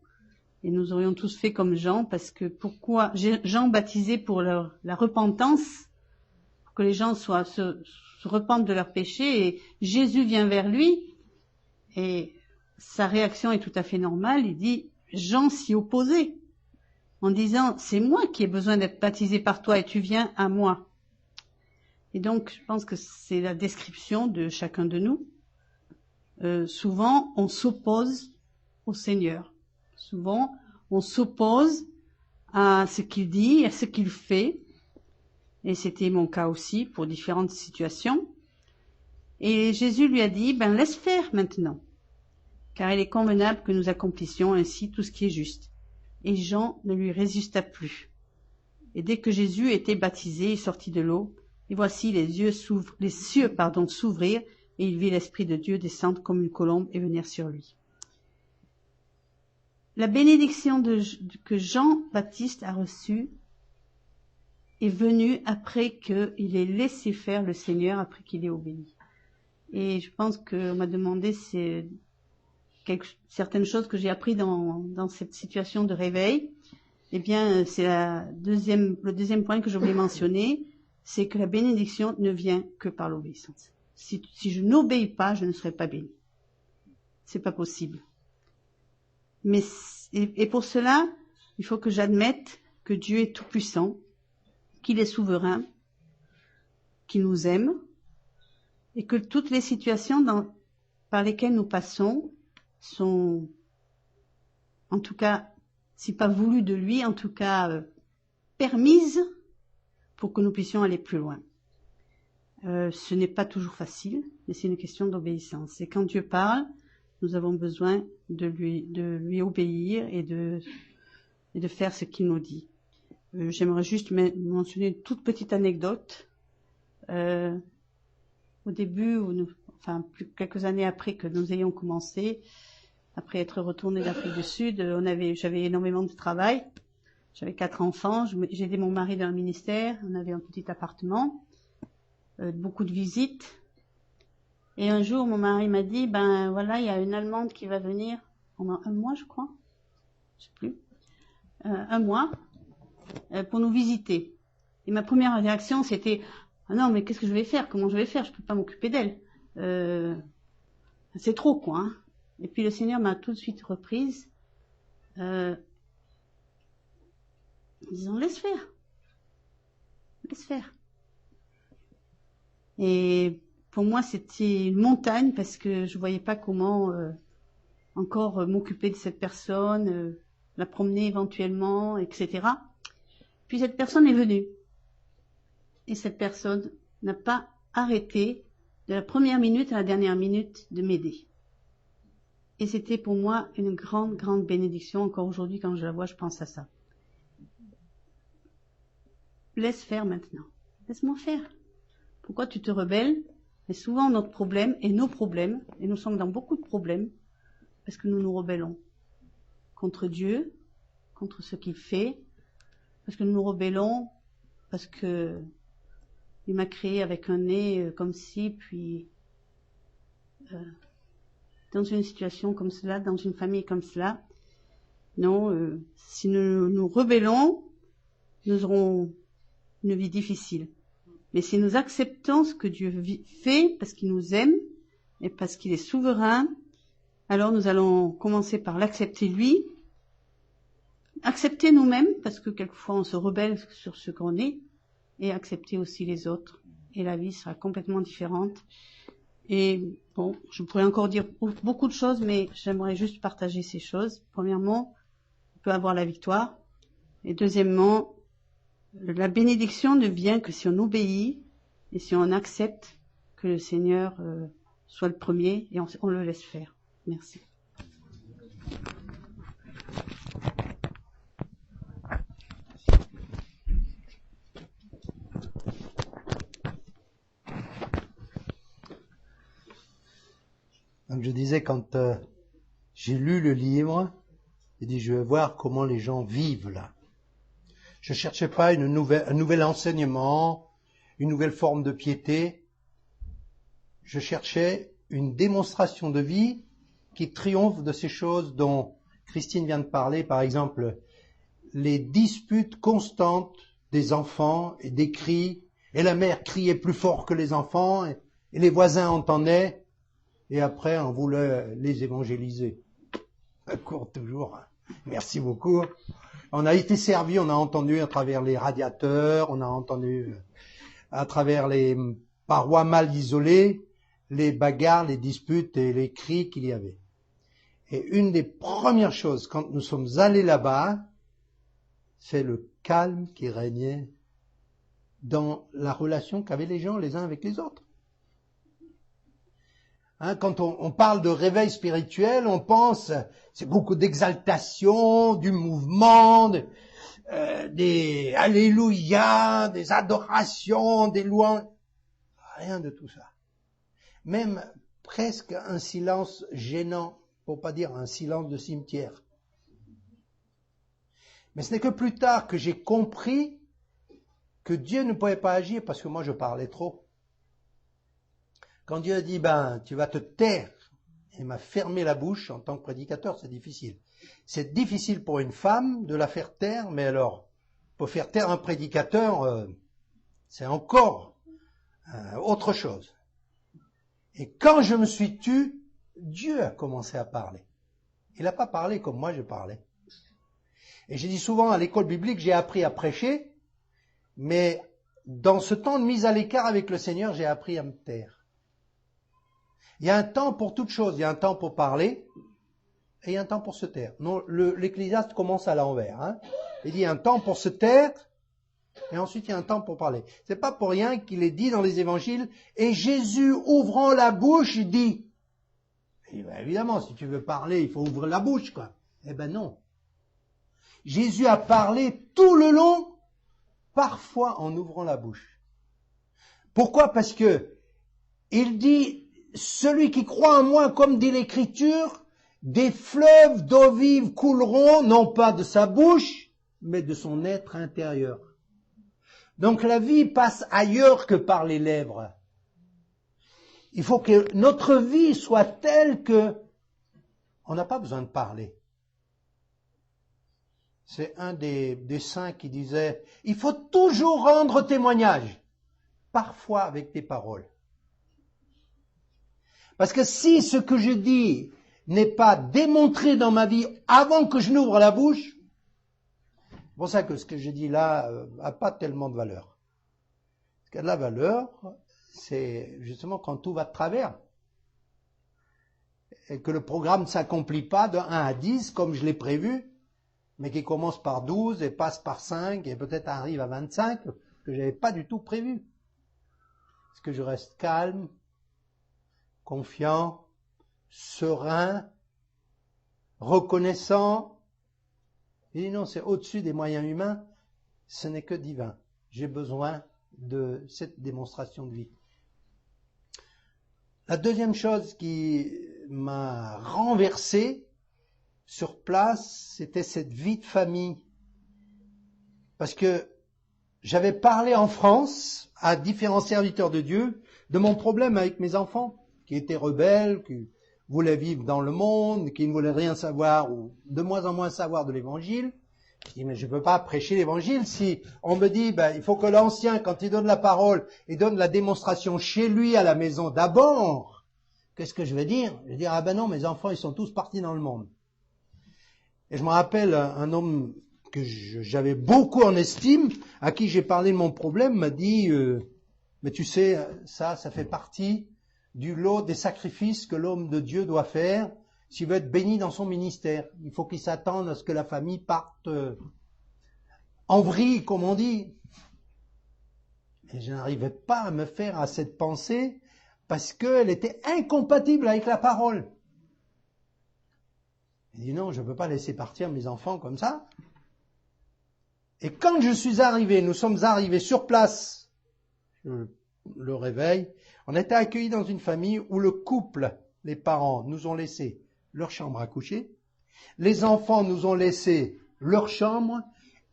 et nous aurions tous fait comme Jean, parce que pourquoi Jean baptisait pour la repentance, pour que les gens se repentent de leurs péchés, et Jésus vient vers lui, et sa réaction est tout à fait normale. Il dit, Jean s'y opposait, en disant, c'est moi qui ai besoin d'être baptisé par toi, et tu viens à moi. Et donc, je pense que c'est la description de chacun de nous. Souvent, on s'oppose au Seigneur. Souvent, on s'oppose à ce qu'il dit, à ce qu'il fait. Et c'était mon cas aussi pour différentes situations. Et Jésus lui a dit, laisse faire maintenant, car il est convenable que nous accomplissions ainsi tout ce qui est juste. Et Jean ne lui résista plus. Et dès que Jésus était baptisé et sorti de l'eau, et voici les cieux s'ouvrir, et il vit l'Esprit de Dieu descendre comme une colombe et venir sur lui. La bénédiction que Jean-Baptiste a reçue est venue après qu'il ait laissé faire le Seigneur, après qu'il ait obéi. Et je pense qu'on m'a demandé certaines choses que j'ai appris dans cette situation de réveil. Eh bien, c'est le deuxième point que je voulais mentionner, c'est que la bénédiction ne vient que par l'obéissance. si je n'obéis pas, je ne serai pas béni. C'est pas possible. Et pour cela, il faut que j'admette que Dieu est tout-puissant, qu'il est souverain, qu'il nous aime, et que toutes les situations par lesquelles nous passons sont, en tout cas, si pas voulues de lui, en tout cas permises pour que nous puissions aller plus loin. Ce n'est pas toujours facile, mais c'est une question d'obéissance. Et quand Dieu parle, nous avons besoin de lui obéir et de faire ce qu'il nous dit. J'aimerais juste mentionner une toute petite anecdote. Au début, quelques années après que nous ayons commencé, après être retourné d'Afrique du Sud, j'avais énormément de travail. J'avais 4 enfants, j'ai aidé mon mari dans le ministère, on avait un petit appartement, beaucoup de visites. Et un jour, mon mari m'a dit, ben voilà, il y a une Allemande qui va venir pendant 1 mois, je crois, je sais plus, 1 mois, pour nous visiter. Et ma première réaction, c'était, ah non, mais qu'est-ce que je vais faire? Comment je vais faire? Je peux pas m'occuper d'elle. C'est trop, quoi. Hein. Et puis le Seigneur m'a tout de suite reprise, en disant, laisse faire. Laisse faire. Et pour moi, c'était une montagne parce que je voyais pas comment encore m'occuper de cette personne, la promener éventuellement, etc. Puis cette personne est venue. Et cette personne n'a pas arrêté de la première minute à la dernière minute de m'aider. Et c'était pour moi une grande, grande bénédiction. Encore aujourd'hui, quand je la vois, je pense à ça. Laisse faire maintenant. Laisse-moi faire. Pourquoi tu te rebelles? Et souvent notre problème et nos problèmes, et nous sommes dans beaucoup de problèmes, parce que nous nous rebellons contre Dieu, contre ce qu'il fait, parce que nous nous rebellons, parce que il m'a créé avec un nez comme ci, puis dans une situation comme cela, dans une famille comme cela. Non, si nous nous rebellons, nous aurons une vie difficile. Mais si nous acceptons ce que Dieu fait, parce qu'il nous aime et parce qu'il est souverain, alors nous allons commencer par l'accepter lui, accepter nous-mêmes, parce que quelquefois on se rebelle sur ce qu'on est, et accepter aussi les autres. Et la vie sera complètement différente. Et bon, je pourrais encore dire beaucoup de choses, mais j'aimerais juste partager ces choses. Premièrement, on peut avoir la victoire. Et deuxièmement, la bénédiction ne vient que si on obéit et si on accepte que le Seigneur soit le premier et on le laisse faire. Merci. Donc je disais, quand j'ai lu le livre, j'ai dit je vais voir comment les gens vivent là. Je cherchais pas un nouvel enseignement, une nouvelle forme de piété. Je cherchais une démonstration de vie qui triomphe de ces choses dont Christine vient de parler, par exemple les disputes constantes des enfants et des cris, et la mère criait plus fort que les enfants, et les voisins entendaient, et après on voulait les évangéliser. Ça court toujours. Merci beaucoup. On a été servi, on a entendu à travers les radiateurs, on a entendu à travers les parois mal isolées, les bagarres, les disputes et les cris qu'il y avait. Et une des premières choses, quand nous sommes allés là-bas, c'est le calme qui régnait dans la relation qu'avaient les gens les uns avec les autres. Hein, quand on parle de réveil spirituel, on pense, c'est beaucoup d'exaltation, du mouvement, des alléluia, des adorations, des louanges. Rien de tout ça. Même presque un silence gênant, pour pas dire un silence de cimetière. Mais ce n'est que plus tard que j'ai compris que Dieu ne pouvait pas agir parce que moi je parlais trop. Quand Dieu a dit, tu vas te taire, et m'a fermé la bouche en tant que prédicateur, c'est difficile. C'est difficile pour une femme de la faire taire, mais alors, pour faire taire un prédicateur, c'est encore autre chose. Et quand je me suis tu, Dieu a commencé à parler. Il n'a pas parlé comme moi je parlais. Et j'ai dit souvent à l'école biblique, j'ai appris à prêcher, mais dans ce temps de mise à l'écart avec le Seigneur, j'ai appris à me taire. Il y a un temps pour toute chose. Il y a un temps pour parler et il y a un temps pour se taire. Non, l'Ecclésiaste commence à l'envers. Hein. Il dit il y a un temps pour se taire et ensuite il y a un temps pour parler. C'est pas pour rien qu'il est dit dans les évangiles et Jésus ouvrant la bouche dit. Et ben, évidemment, si tu veux parler, il faut ouvrir la bouche, quoi. Eh ben non. Jésus a parlé tout le long, parfois en ouvrant la bouche. Pourquoi? Parce que il dit, celui qui croit en moi, comme dit l'Écriture, des fleuves d'eau vive couleront, non pas de sa bouche, mais de son être intérieur. Donc la vie passe ailleurs que par les lèvres. Il faut que notre vie soit telle que on n'a pas besoin de parler. C'est un des saints qui disait, il faut toujours rendre témoignage, parfois avec des paroles. Parce que si ce que je dis n'est pas démontré dans ma vie avant que je n'ouvre la bouche, c'est pour ça que ce que je dis là n'a pas tellement de valeur. Ce qui a de la valeur, c'est justement quand tout va de travers. Et que le programme ne s'accomplit pas de 1 à 10 comme je l'ai prévu, mais qui commence par 12 et passe par 5 et peut-être arrive à 25, que je n'avais pas du tout prévu. Est-ce que je reste calme, confiant, serein, reconnaissant? Et non, c'est au-dessus des moyens humains, ce n'est que divin. J'ai besoin de cette démonstration de vie. La deuxième chose qui m'a renversé sur place, c'était cette vie de famille. Parce que j'avais parlé en France à différents serviteurs de Dieu de mon problème avec mes enfants, qui étaient rebelles, qui voulaient vivre dans le monde, qui ne voulaient rien savoir ou de moins en moins savoir de l'évangile. Je dis, mais je ne peux pas prêcher l'évangile si on me dit, il faut que l'ancien, quand il donne la parole, il donne la démonstration chez lui à la maison d'abord. Qu'est-ce que je vais dire? Je vais dire, non, mes enfants, ils sont tous partis dans le monde. Et je me rappelle, un homme que j'avais beaucoup en estime, à qui j'ai parlé de mon problème, m'a dit, mais tu sais, ça fait partie du lot des sacrifices que l'homme de Dieu doit faire s'il veut être béni dans son ministère. Il faut qu'il s'attende à ce que la famille parte en vrille, comme on dit. Et je n'arrivais pas à me faire à cette pensée parce qu'elle était incompatible avec la parole. Il dit non, je ne peux pas laisser partir mes enfants comme ça. Et quand je suis arrivé, nous sommes arrivés sur place, le réveil, on était accueillis dans une famille où le couple, les parents, nous ont laissé leur chambre à coucher, les enfants nous ont laissé leur chambre,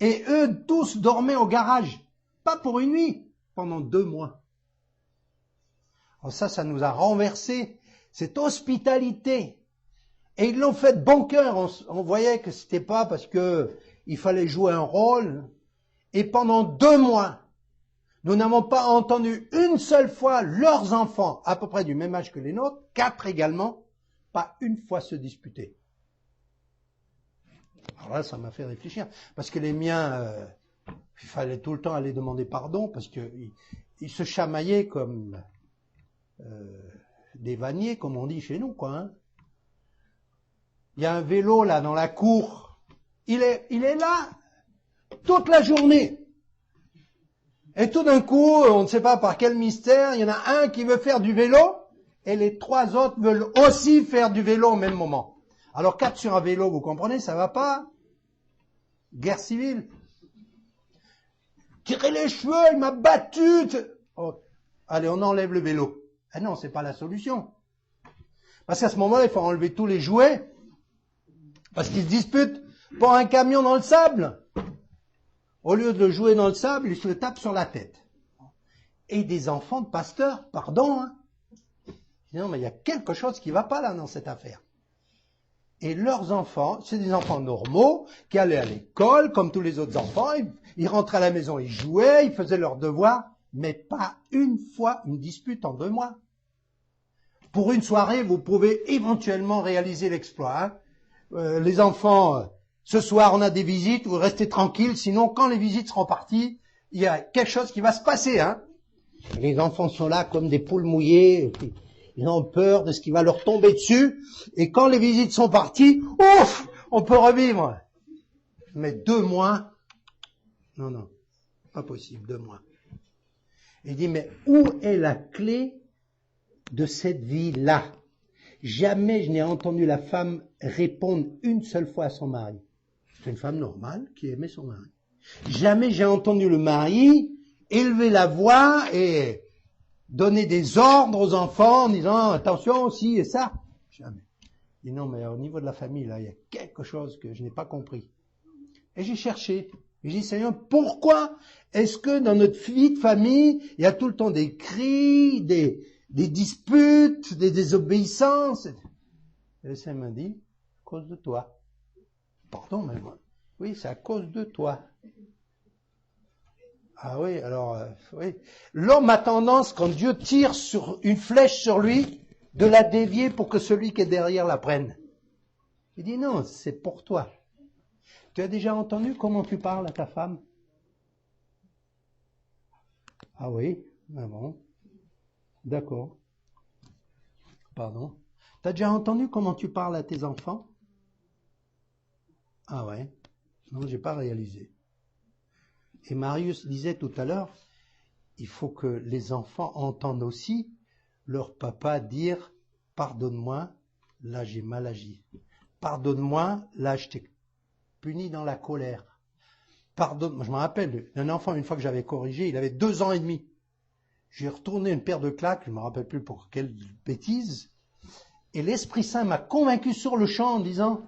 et eux tous dormaient au garage, pas pour une nuit, pendant 2 mois. Alors ça nous a renversé cette hospitalité. Et ils l'ont fait de bon cœur. On voyait que c'était pas parce que il fallait jouer un rôle. Et pendant 2 mois, nous n'avons pas entendu une seule fois leurs enfants, à peu près du même âge que les nôtres, 4 également, pas une fois se disputer. Alors là, ça m'a fait réfléchir. Parce que les miens, il fallait tout le temps aller demander pardon, parce qu'ils se chamaillaient comme des vanniers, comme on dit chez nous, quoi. Hein. Il y a un vélo là dans la cour. Il est là toute la journée. Et tout d'un coup, on ne sait pas par quel mystère, il y en a un qui veut faire du vélo et les 3 autres veulent aussi faire du vélo au même moment. Alors 4 sur un vélo, vous comprenez, ça va pas. Guerre civile. Tirez les cheveux, il m'a battu. Oh, allez, on enlève le vélo. Ah non, c'est pas la solution. Parce qu'à ce moment-là, il faut enlever tous les jouets. Parce qu'ils se disputent pour un camion dans le sable. Au lieu de le jouer dans le sable, ils se le tapent sur la tête. Et des enfants de pasteurs, pardon. Hein. Non, mais il y a quelque chose qui ne va pas là dans cette affaire. Et leurs enfants, c'est des enfants normaux, qui allaient à l'école, comme tous les autres enfants. Ils rentraient à la maison, ils jouaient, ils faisaient leurs devoirs, mais pas une fois une dispute en 2 mois. Pour une soirée, vous pouvez éventuellement réaliser l'exploit. Hein. Les enfants, ce soir on a des visites, vous restez tranquilles, sinon quand les visites seront parties, il y a quelque chose qui va se passer. Hein. Les enfants sont là comme des poules mouillées, ils ont peur de ce qui va leur tomber dessus, et quand les visites sont parties, ouf, on peut revivre. Mais 2 mois, non, pas possible, 2 mois. Il dit, mais où est la clé de cette vie-là? Jamais je n'ai entendu la femme répondre une seule fois à son mari. C'est une femme normale qui aimait son mari. Jamais j'ai entendu le mari élever la voix et donner des ordres aux enfants en disant attention aussi et ça. Jamais. Il dit non, mais au niveau de la famille, là, il y a quelque chose que je n'ai pas compris. Et j'ai cherché. J'ai dit Seigneur, pourquoi est-ce que dans notre vie de famille, il y a tout le temps des cris, des disputes, des désobéissances? Et le Seigneur m'a dit, à cause de toi. Pardon, mais moi. Oui, c'est à cause de toi. Ah oui, alors, oui. L'homme a tendance, quand Dieu tire sur une flèche sur lui, de la dévier pour que celui qui est derrière la prenne. Il dit non, c'est pour toi. Tu as déjà entendu comment tu parles à ta femme? Ah oui, ah bon. D'accord. Pardon. Tu as déjà entendu comment tu parles à tes enfants? Ah ouais. Non, j'ai pas réalisé. Et Marius disait tout à l'heure, il faut que les enfants entendent aussi leur papa dire « Pardonne-moi, là j'ai mal agi. Pardonne-moi, là je t'ai puni dans la colère. Pardonne-moi. » Je me rappelle, un enfant, une fois que j'avais corrigé, il avait 2 ans et demi. J'ai retourné une paire de claques, je ne me rappelle plus pour quelle bêtise, et l'Esprit Saint m'a convaincu sur le champ en disant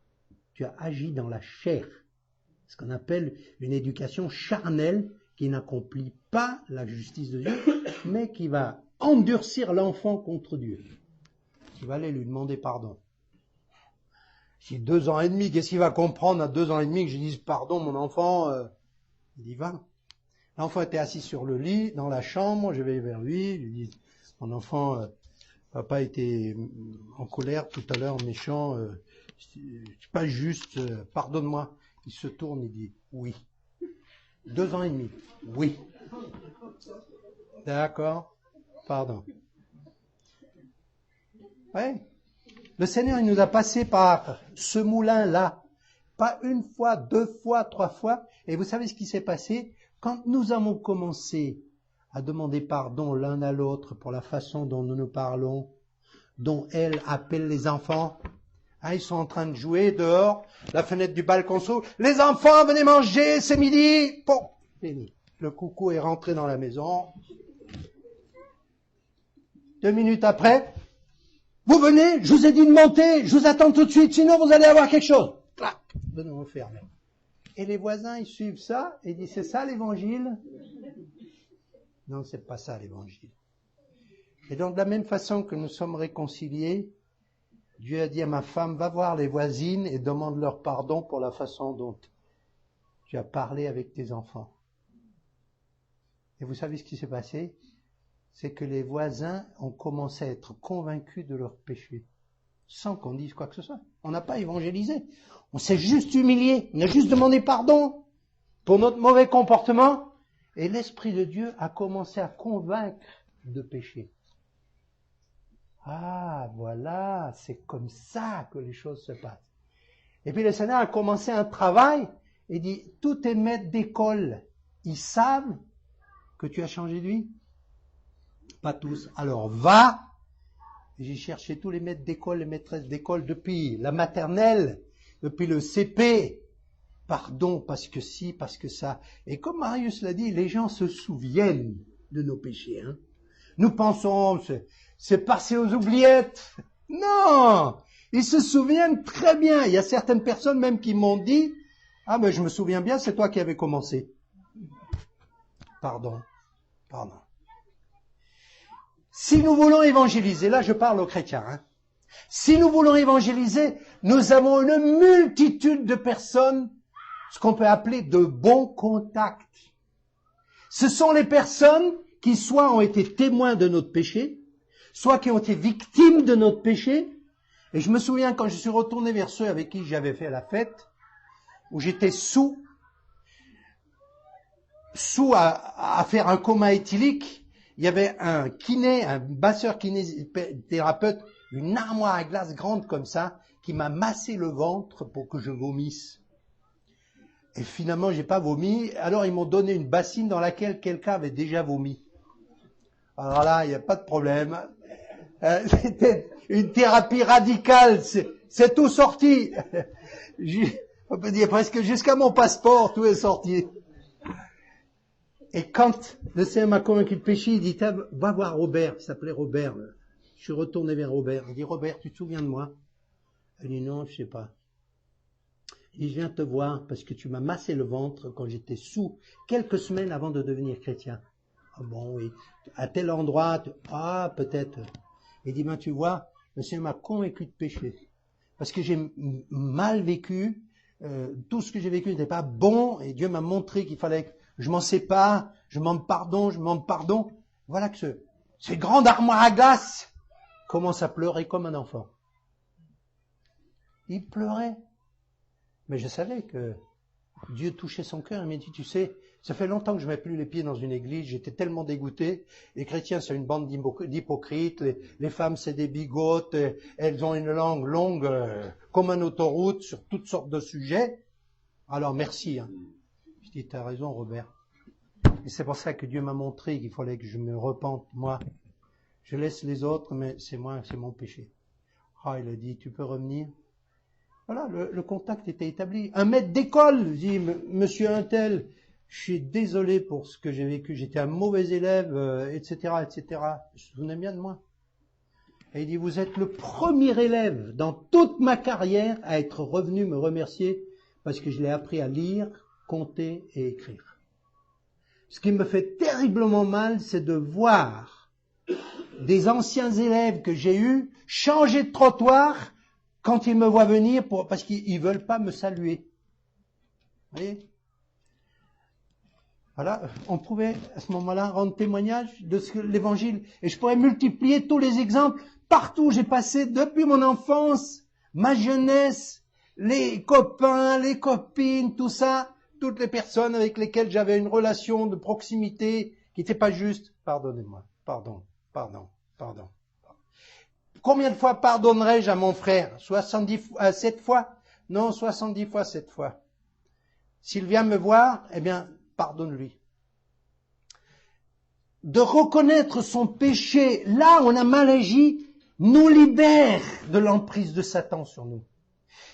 « Tu as agi dans la chair. » Ce qu'on appelle une éducation charnelle qui n'accomplit pas la justice de Dieu, mais qui va endurcir l'enfant contre Dieu. Il va aller lui demander pardon. Si 2 ans et demi, qu'est-ce qu'il va comprendre à 2 ans et demi que je dise pardon mon enfant? Il y va. L'enfant était assis sur le lit, dans la chambre, je vais vers lui, je lui dis, mon enfant, papa était en colère tout à l'heure, méchant, c'est pas juste, pardonne-moi. Il se tourne et dit oui. 2 ans et demi. Oui. D'accord. Pardon. Oui. Le Seigneur, il nous a passé par ce moulin-là. Pas 1 fois, 2 fois, 3 fois. Et vous savez ce qui s'est passé? Quand nous avons commencé à demander pardon l'un à l'autre pour la façon dont nous nous parlons, dont elle appelle les enfants, ils sont en train de jouer dehors, la fenêtre du balcon s'ouvre. Les enfants, venez manger, c'est midi. Bon, fini. Le coucou est rentré dans la maison. 2 minutes après, vous venez, je vous ai dit de monter, je vous attends tout de suite, sinon vous allez avoir quelque chose. Clac, de nouveau fermé. Et les voisins, ils suivent ça et disent, c'est ça l'évangile? Non, c'est pas ça l'évangile. Et donc, de la même façon que nous sommes réconciliés, Dieu a dit à ma femme, va voir les voisines et demande leur pardon pour la façon dont tu as parlé avec tes enfants. Et vous savez ce qui s'est passé? C'est que les voisins ont commencé à être convaincus de leur péché, sans qu'on dise quoi que ce soit. On n'a pas évangélisé. On s'est juste humilié. On a juste demandé pardon pour notre mauvais comportement. Et l'Esprit de Dieu a commencé à convaincre de péché. Ah, voilà, c'est comme ça que les choses se passent. Et puis le Seigneur a commencé un travail et dit, tous tes maîtres d'école, ils savent que tu as changé de vie? Pas tous. Alors va, j'ai cherché tous les maîtres d'école, les maîtresses d'école depuis la maternelle, depuis le CP. Pardon, parce que si, parce que ça. Et comme Marius l'a dit, les gens se souviennent de nos péchés. Hein. Nous pensons, c'est passé aux oubliettes. Non, ils se souviennent très bien. Il y a certaines personnes même qui m'ont dit, ah mais je me souviens bien, c'est toi qui avais commencé. Pardon. Si nous voulons évangéliser, là je parle aux chrétiens, hein. Si nous voulons évangéliser, nous avons une multitude de personnes, ce qu'on peut appeler de bons contacts. Ce sont les personnes qui soit ont été témoins de notre péché, soit qui ont été victimes de notre péché. Et je me souviens quand je suis retourné vers ceux avec qui j'avais fait la fête, où j'étais sous à faire un coma éthylique, il y avait un kiné, un masseur kinésithérapeute, une armoire à glace grande comme ça, qui m'a massé le ventre pour que je vomisse. Et finalement, j'ai pas vomi. Alors, ils m'ont donné une bassine dans laquelle quelqu'un avait déjà vomi. Alors là, il n'y a pas de problème. C'était une thérapie radicale. C'est tout sorti. On peut dire presque jusqu'à mon passeport, tout est sorti. Et quand le Seigneur m'a convaincu de péché, il dit, va voir Robert. Il s'appelait Robert. Je suis retourné vers Robert. Il dit, Robert, tu te souviens de moi? Il dit, non, je sais pas. Il dit, je viens te voir parce que tu m'as massé le ventre quand j'étais sous, quelques semaines avant de devenir chrétien. Ah bon, oui. À tel endroit, ah, peut-être. Il dit, ben, tu vois, le Seigneur m'a convaincu de péché. Parce que j'ai mal vécu, tout ce que j'ai vécu n'était pas bon, et Dieu m'a montré qu'il fallait que je m'en sépare, je m'en pardon. Voilà que ces grandes armoires à glace commencent à pleurer comme un enfant. Il pleurait. Mais je savais que Dieu touchait son cœur. Il m'a dit, tu sais, ça fait longtemps que je ne mets plus les pieds dans une église, j'étais tellement dégoûté. Les chrétiens, c'est une bande d'hypocrites, les femmes, c'est des bigotes, elles ont une langue longue comme une autoroute sur toutes sortes de sujets. Alors merci. Hein. Je dis, tu as raison, Robert. Et c'est pour ça que Dieu m'a montré qu'il fallait que je me repente, moi. Je laisse les autres, mais c'est moi, c'est mon péché. Ah, il a dit, tu peux revenir. Voilà, le contact était établi. Un maître d'école dit, monsieur Untel, je suis désolé pour ce que j'ai vécu, j'étais un mauvais élève, etc., etc. Je me souviens bien de moi. Et il dit, vous êtes le premier élève dans toute ma carrière à être revenu me remercier parce que je l'ai appris à lire, compter et écrire. Ce qui me fait terriblement mal, c'est de voir des anciens élèves que j'ai eus changer de trottoir quand ils me voient venir parce qu'ils ne veulent pas me saluer. Vous voyez ? Voilà, on pouvait à ce moment-là rendre témoignage de l'évangile. Et je pourrais multiplier tous les exemples. Partout où j'ai passé, depuis mon enfance, ma jeunesse, les copains, les copines, tout ça, toutes les personnes avec lesquelles j'avais une relation de proximité qui n'était pas juste. Pardonnez-moi, pardon. Combien de fois pardonnerai-je à mon frère? 7 fois? Non, 70 fois 7 fois. S'il vient me voir, eh bien, pardonne-lui. De reconnaître son péché, là où on a mal agi, nous libère de l'emprise de Satan sur nous.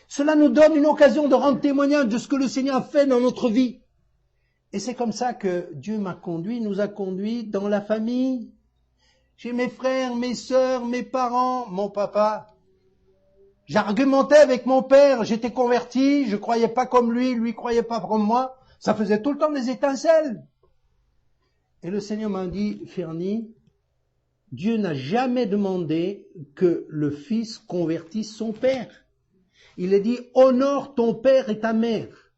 Cela nous donne une occasion de rendre témoignage de ce que le Seigneur a fait dans notre vie. Et c'est comme ça que Dieu nous a conduits dans la famille, chez mes frères, mes sœurs, mes parents, mon papa. J'argumentais avec mon père, j'étais converti, je croyais pas comme lui croyait pas comme moi. Ça faisait tout le temps des étincelles. Et le Seigneur m'a dit, Fernie, Dieu n'a jamais demandé que le fils convertisse son père. Il a dit, honore ton père et ta mère,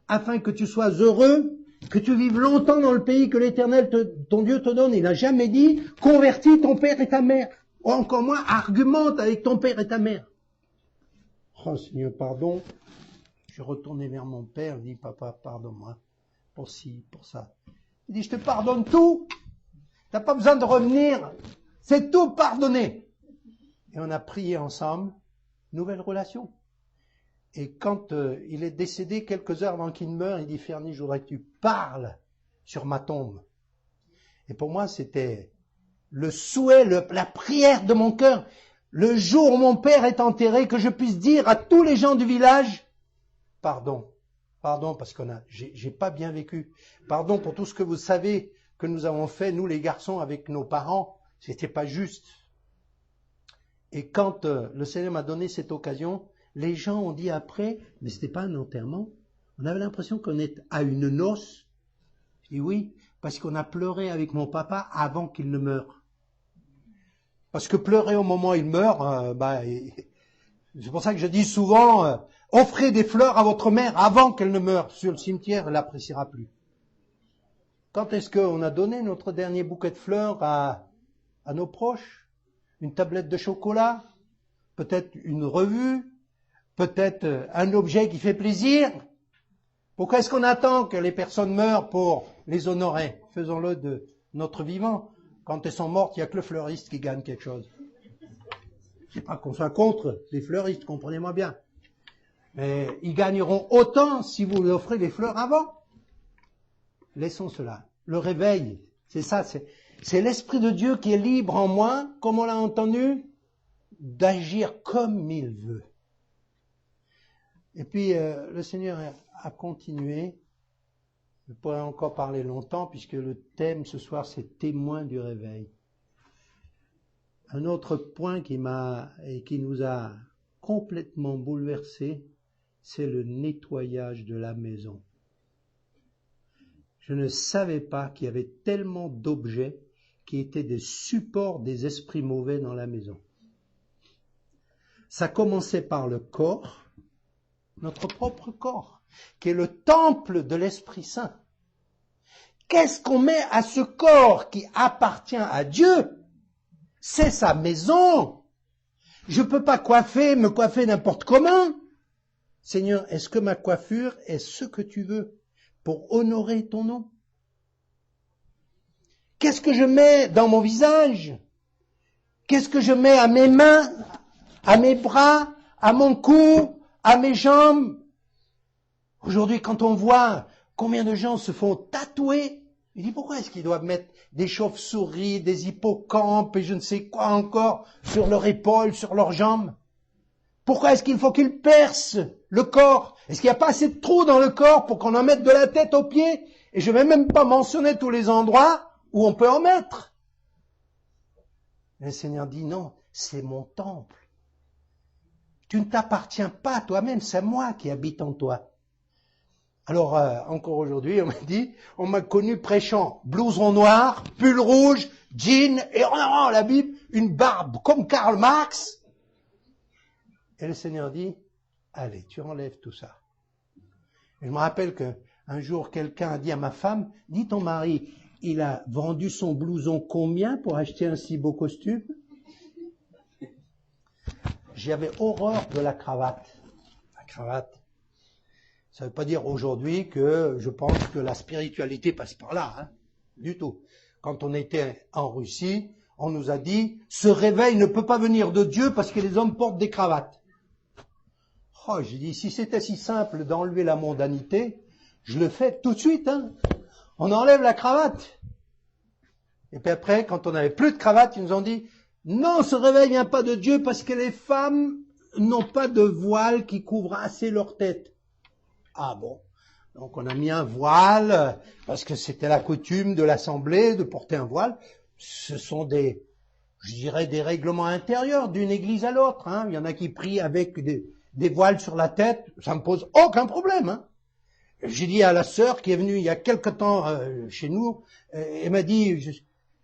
afin que tu sois heureux, que tu vives longtemps dans le pays que l'Éternel, ton Dieu, te donne. Il n'a jamais dit, convertis ton père et ta mère. Ou encore moins, argumente avec ton père et ta mère. Oh Seigneur, pardon. Je suis retourné vers mon père, dit, papa, pardonne-moi pour ci, pour ça. Il dit, je te pardonne tout. T'as pas besoin de revenir. C'est tout pardonné. Et on a prié ensemble. Nouvelle relation. Et quand il est décédé, quelques heures avant qu'il meure, il dit, Fernie, je voudrais que tu parles sur ma tombe. Et pour moi, c'était le souhait, la prière de mon cœur. Le jour où mon père est enterré, que je puisse dire à tous les gens du village, pardon, parce j'ai pas bien vécu. Pardon pour tout ce que vous savez que nous avons fait, nous les garçons, avec nos parents. C'était pas juste. Et quand le Seigneur m'a donné cette occasion, les gens ont dit après, mais c'était pas un enterrement. On avait l'impression qu'on est à une noce. Et oui, parce qu'on a pleuré avec mon papa avant qu'il ne meure. Parce que pleurer au moment où il meurt, c'est pour ça que je dis souvent, offrez des fleurs à votre mère avant qu'elle ne meure. Sur le cimetière, elle l'appréciera plus. Quand est-ce qu'on a donné notre dernier bouquet de fleurs à nos proches? une tablette de chocolat, peut-être une revue, peut-être un objet qui fait plaisir. Pourquoi est-ce qu'on attend que les personnes meurent pour les honorer? Faisons-le de notre vivant. Quand elles sont mortes, il n'y a que le fleuriste qui gagne quelque chose. C'est pas qu'on soit contre les fleuristes, comprenez-moi bien. Mais ils gagneront autant si vous leur offrez des fleurs avant. Laissons cela. Le réveil, c'est ça, c'est l'Esprit de Dieu qui est libre en moi, comme on l'a entendu, d'agir comme il veut. Et puis, le Seigneur a continué. Je pourrais encore parler longtemps, puisque le thème ce soir, c'est témoin du réveil. Un autre point qui nous a complètement bouleversés, c'est le nettoyage de la maison. Je ne savais pas qu'il y avait tellement d'objets qui étaient des supports des esprits mauvais dans la maison. Ça commençait par le corps, notre propre corps, qui est le temple de l'Esprit Saint. Qu'est-ce qu'on met à ce corps qui appartient à Dieu? C'est sa maison. Je ne peux pas me coiffer n'importe comment. Seigneur, est-ce que ma coiffure est ce que tu veux pour honorer ton nom? Qu'est-ce que je mets dans mon visage? Qu'est-ce que je mets à mes mains, à mes bras, à mon cou, à mes jambes? Aujourd'hui, quand on voit combien de gens se font tatouer, il dit pourquoi est-ce qu'ils doivent mettre des chauves-souris, des hippocampes et je ne sais quoi encore sur leur épaule, sur leurs jambes? Pourquoi est-ce qu'il faut qu'ils percent le corps? Est-ce qu'il n'y a pas assez de trous dans le corps pour qu'on en mette de la tête aux pieds? Et je ne vais même pas mentionner tous les endroits où on peut en mettre. Et le Seigneur dit non, c'est mon temple. Tu ne t'appartiens pas toi-même, c'est moi qui habite en toi. Alors, encore aujourd'hui, on m'a connu prêchant blouson noir, pull rouge, jean, et la Bible, une barbe comme Karl Marx. Et le Seigneur dit, allez, tu enlèves tout ça. Et je me rappelle qu'un jour, quelqu'un a dit à ma femme, dis ton mari, il a vendu son blouson combien pour acheter un si beau costume? J'avais horreur de la cravate. La cravate. Ça ne veut pas dire aujourd'hui que je pense que la spiritualité passe par là, hein, du tout. Quand on était en Russie, on nous a dit, ce réveil ne peut pas venir de Dieu parce que les hommes portent des cravates. Oh, j'ai dit, si c'était si simple d'enlever la mondanité, je le fais tout de suite, hein. On enlève la cravate. Et puis après, quand on n'avait plus de cravate, ils nous ont dit, non, ce réveil vient pas de Dieu parce que les femmes n'ont pas de voile qui couvre assez leur tête. Ah bon, donc on a mis un voile, parce que c'était la coutume de l'Assemblée de porter un voile. Ce sont des règlements intérieurs d'une église à l'autre, hein. Il y en a qui prient avec des voiles sur la tête, ça me pose aucun problème, hein. J'ai dit à la sœur qui est venue il y a quelque temps chez nous, elle m'a dit,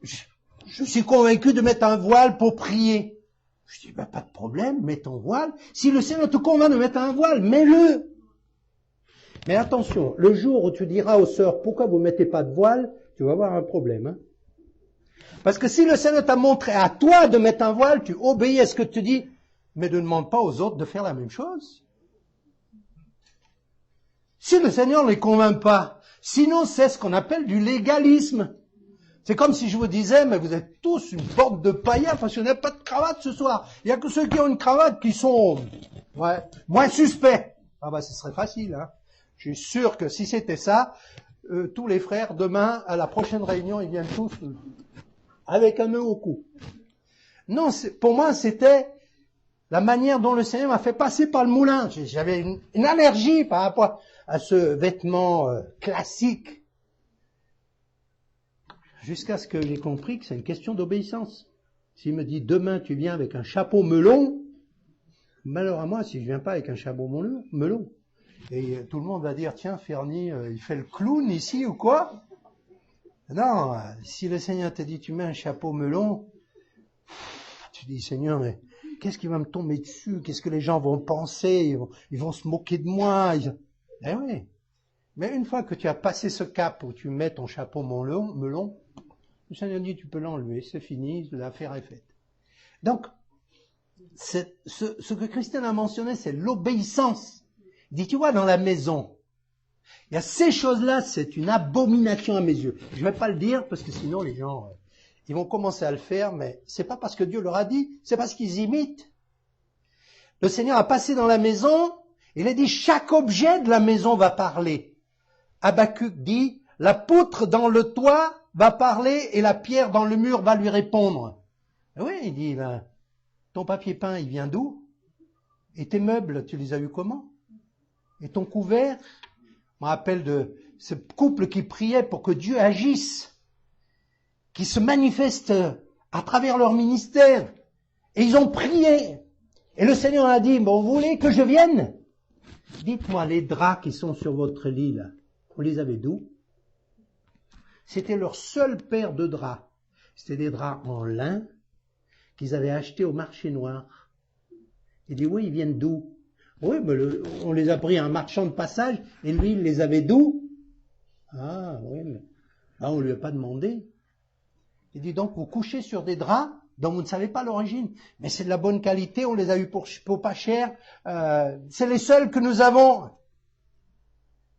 je suis convaincu de mettre un voile pour prier. Je dis, pas de problème, mets ton voile. Si le Seigneur te convainc de mettre un voile, mets-le. Mais attention, le jour où tu diras aux sœurs, pourquoi vous ne mettez pas de voile, tu vas avoir un problème, hein. Parce que si le Seigneur t'a montré à toi de mettre un voile, tu obéis à ce que tu dis, mais ne demande pas aux autres de faire la même chose. Si le Seigneur ne les convainc pas, sinon c'est ce qu'on appelle du légalisme. C'est comme si je vous disais, mais vous êtes tous une bande de païens parce qu'il n'y a pas de cravate ce soir. Il n'y a que ceux qui ont une cravate qui sont moins suspects. Ah bah ce serait facile, hein. Je suis sûr que si c'était ça, tous les frères, demain, à la prochaine réunion, ils viennent tous avec un nœud au cou. Non, pour moi, c'était la manière dont le Seigneur m'a fait passer par le moulin. J'avais une allergie par rapport à ce vêtement classique. Jusqu'à ce que j'ai compris que c'est une question d'obéissance. S'il me dit, demain, tu viens avec un chapeau melon, malheur à moi si je viens pas avec un chapeau melon. Et tout le monde va dire, tiens, Fernie, il fait le clown ici ou quoi? Non, si le Seigneur t'a dit, tu mets un chapeau melon, tu dis, Seigneur, mais qu'est-ce qui va me tomber dessus? Qu'est-ce que les gens vont penser? Ils vont se moquer de moi. Eh oui. Mais une fois que tu as passé ce cap où tu mets ton chapeau melon, le Seigneur dit, tu peux l'enlever, c'est fini, l'affaire est faite. Donc, ce que Christian a mentionné, c'est l'obéissance. Il dit, tu vois, dans la maison, il y a ces choses-là, c'est une abomination à mes yeux. Je vais pas le dire, parce que sinon les gens, ils vont commencer à le faire, mais c'est pas parce que Dieu leur a dit, c'est parce qu'ils imitent. Le Seigneur a passé dans la maison, il a dit, chaque objet de la maison va parler. Habakkuk dit, la poutre dans le toit va parler et la pierre dans le mur va lui répondre. Et oui, il dit, ben, ton papier peint, il vient d'où? Et tes meubles, tu les as eu comment? Et ton couvert? Je me rappelle de ce couple qui priait pour que Dieu agisse, qui se manifeste à travers leur ministère. Et ils ont prié. Et le Seigneur a dit, bon, vous voulez que je vienne? Dites-moi, les draps qui sont sur votre lit, là, vous les avez d'où? C'était leur seule paire de draps. C'était des draps en lin qu'ils avaient achetés au marché noir. Il dit, oui, ils viennent d'où? Oui, mais on les a pris à un marchand de passage, et lui, il les avait d'où? Ah, oui, mais on lui a pas demandé. Il dit, donc, vous couchez sur des draps dont vous ne savez pas l'origine. Mais c'est de la bonne qualité, on les a eus pour pas cher, c'est les seuls que nous avons.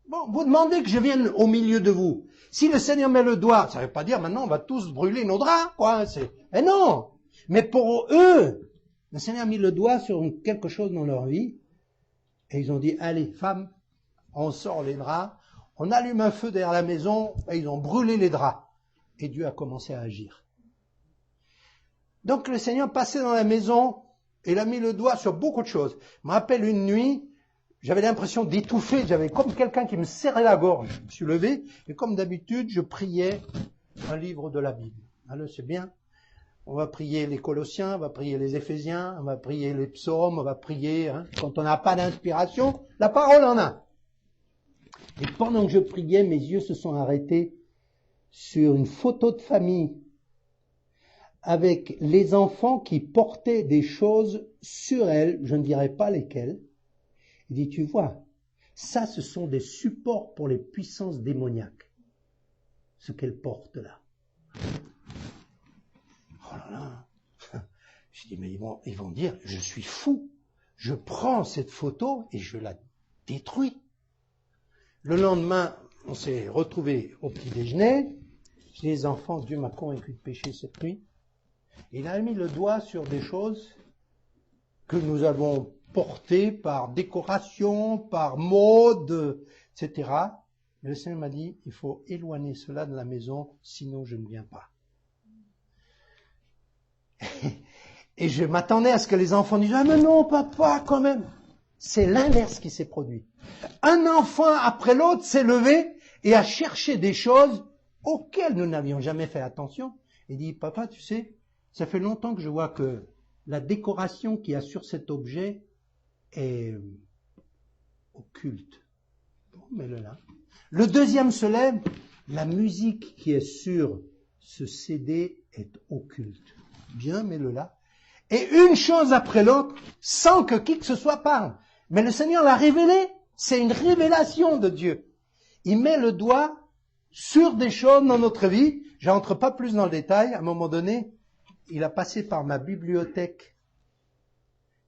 Bon, vous demandez que je vienne au milieu de vous. Si le Seigneur met le doigt, ça ne veut pas dire maintenant on va tous brûler nos draps, quoi. Eh non! Mais pour eux, le Seigneur a mis le doigt sur quelque chose dans leur vie, et ils ont dit, allez, femmes, on sort les draps, on allume un feu derrière la maison, et ils ont brûlé les draps. Et Dieu a commencé à agir. Donc le Seigneur passait dans la maison, et il a mis le doigt sur beaucoup de choses. Je me rappelle une nuit, j'avais l'impression d'étouffer, j'avais comme quelqu'un qui me serrait la gorge. Je me suis levé, et comme d'habitude, je priais un livre de la Bible. Alors c'est bien. On va prier les Colossiens, on va prier les Éphésiens, on va prier les psaumes, on va prier, quand on n'a pas d'inspiration, la parole en a. Et pendant que je priais, mes yeux se sont arrêtés sur une photo de famille avec les enfants qui portaient des choses sur elles, je ne dirais pas lesquelles. Il dit, tu vois, ça ce sont des supports pour les puissances démoniaques, ce qu'elles portent là. Oh là là. Je dis, mais ils vont dire, je suis fou. Je prends cette photo et je la détruis. Le lendemain, on s'est retrouvés au petit déjeuner. Je dis, les enfants, Dieu m'a convaincu de pécher cette nuit. Il a mis le doigt sur des choses que nous avons portées par décoration, par mode, etc. Et le Seigneur m'a dit, il faut éloigner cela de la maison, sinon je ne viens pas. Et je m'attendais à ce que les enfants disent, ah mais non papa, quand même. C'est l'inverse qui s'est produit. Un enfant après l'autre s'est levé et a cherché des choses auxquelles nous n'avions jamais fait attention. Et dit, papa, tu sais, ça fait longtemps que je vois que la décoration qu'il y a sur cet objet est occulte. Bon, mets-le là. Le deuxième se lève, la musique qui est sur ce CD est occulte. Bien, mets-le là. Et une chose après l'autre, sans que qui que ce soit parle. Mais le Seigneur l'a révélé. C'est une révélation de Dieu. Il met le doigt sur des choses dans notre vie. J'entre pas plus dans le détail. À un moment donné, il a passé par ma bibliothèque.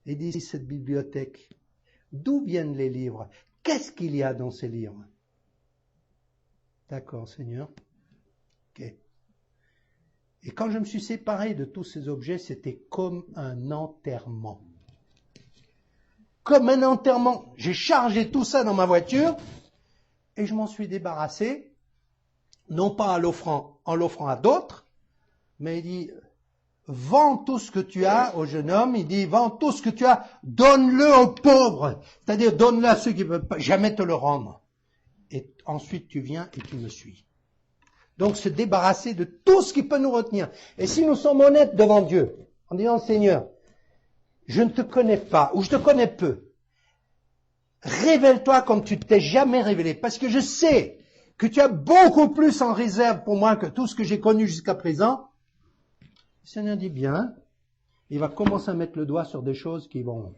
Et dit, cette bibliothèque, d'où viennent les livres? Qu'est-ce qu'il y a dans ces livres? D'accord, Seigneur. Ok. Et quand je me suis séparé de tous ces objets, c'était comme un enterrement. Comme un enterrement. J'ai chargé tout ça dans ma voiture et je m'en suis débarrassé, non pas en l'offrant à d'autres, mais il dit, vends tout ce que tu as au jeune homme, il dit, vends tout ce que tu as, donne-le aux pauvres, c'est-à-dire donne-le à ceux qui ne peuvent pas jamais te le rendre. Et ensuite tu viens et tu me suis. Donc se débarrasser de tout ce qui peut nous retenir. Et si nous sommes honnêtes devant Dieu, en disant, Seigneur, je ne te connais pas, ou je te connais peu, révèle-toi comme tu ne t'es jamais révélé, parce que je sais que tu as beaucoup plus en réserve pour moi que tout ce que j'ai connu jusqu'à présent. Le Seigneur dit bien, il va commencer à mettre le doigt sur des choses qui vont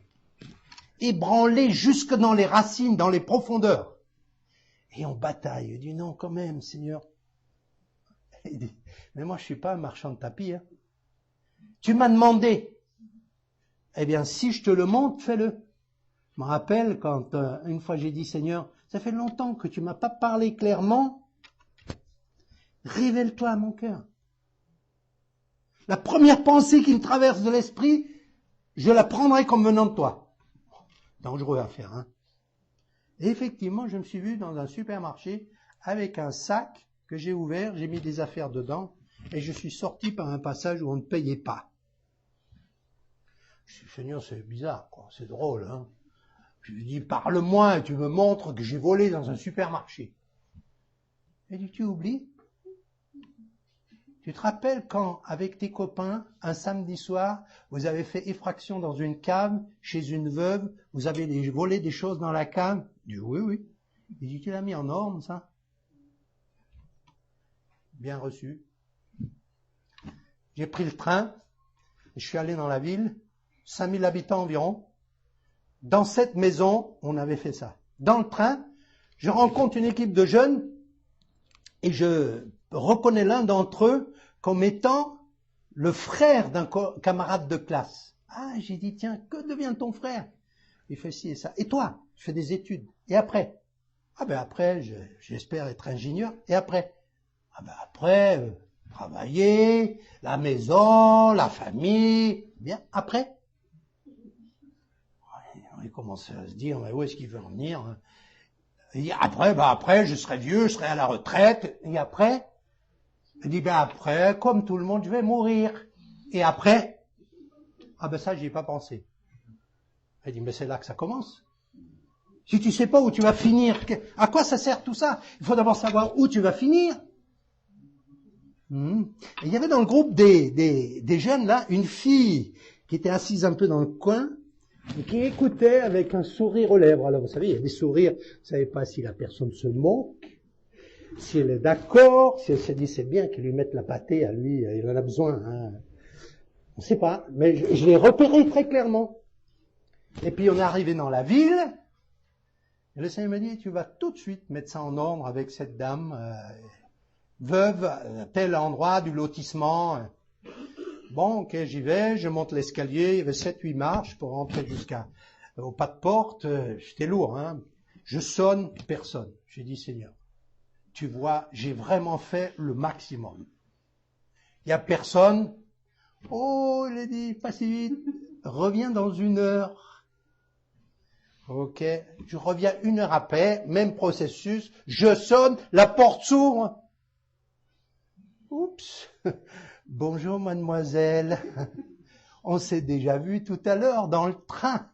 ébranler jusque dans les racines, dans les profondeurs. Et on bataille. Il dit, non, quand même, Seigneur. Il dit, mais moi je suis pas un marchand de tapis. Tu m'as demandé, Eh bien, si je te le montre, fais-le. Je me rappelle quand une fois j'ai dit, Seigneur, ça fait longtemps que tu m'as pas parlé clairement. Révèle-toi à mon cœur. La première pensée qui me traverse de l'esprit, je la prendrai comme venant de toi. Dangereux à faire, hein. Et effectivement, je me suis vu dans un supermarché avec un sac que j'ai ouvert, j'ai mis des affaires dedans, et je suis sorti par un passage où on ne payait pas. Je dis, Seigneur, c'est bizarre, quoi, c'est drôle, hein. Je lui dis, parle-moi et tu me montres que j'ai volé dans un supermarché. Il dit, tu oublies? Tu te rappelles quand, avec tes copains, un samedi soir, vous avez fait effraction dans une cave, chez une veuve, vous avez volé des choses dans la cave? Je dis, oui, oui. Il dit, tu l'as mis en ordre, ça? Bien reçu. J'ai pris le train, je suis allé dans la ville, 5000 habitants environ. Dans cette maison, on avait fait ça. Dans le train, je rencontre une équipe de jeunes et je reconnais l'un d'entre eux comme étant le frère d'un camarade de classe. Ah, j'ai dit, tiens, que devient ton frère? Il fait ci et ça. Et toi? Je fais des études. Et après? Ah ben après, j'espère être ingénieur. Et après? Ah ben après, travailler, la maison, la famille. Bien, après? On commence à se dire, mais où est-ce qu'il veut en venir? Et après, après, je serai vieux, je serai à la retraite. Et après? Il dit, après, comme tout le monde, je vais mourir. Et après? Ah ben ça, j'y ai pas pensé. Il dit, mais c'est là que ça commence. Si tu sais pas où tu vas finir, à quoi ça sert tout ça? Il faut d'abord savoir où tu vas finir. Et il y avait dans le groupe des jeunes, là, une fille qui était assise un peu dans le coin, et qui écoutait avec un sourire aux lèvres. Alors, vous savez, il y a des sourires, vous savez pas si la personne se moque, si elle est d'accord, si elle se dit c'est bien qu'il lui mette la pâtée à lui, il en a besoin. Hein. On ne sait pas, mais je l'ai repéré très clairement. Et puis on est arrivé dans la ville, et le Seigneur m'a dit, tu vas tout de suite mettre ça en ordre avec cette dame, veuve, à tel endroit du lotissement. Bon, ok, j'y vais, je monte l'escalier, il y avait 7-8 marches pour rentrer jusqu'au pas de porte, j'étais lourd, hein. Je sonne, personne. J'ai dit, Seigneur, tu vois, j'ai vraiment fait le maximum. Il n'y a personne. Oh, il a dit, pas si vite, reviens dans 1 heure. Ok, je reviens 1 heure après, même processus, je sonne, la porte s'ouvre. Oups. Bonjour mademoiselle, on s'est déjà vu tout à l'heure dans le train.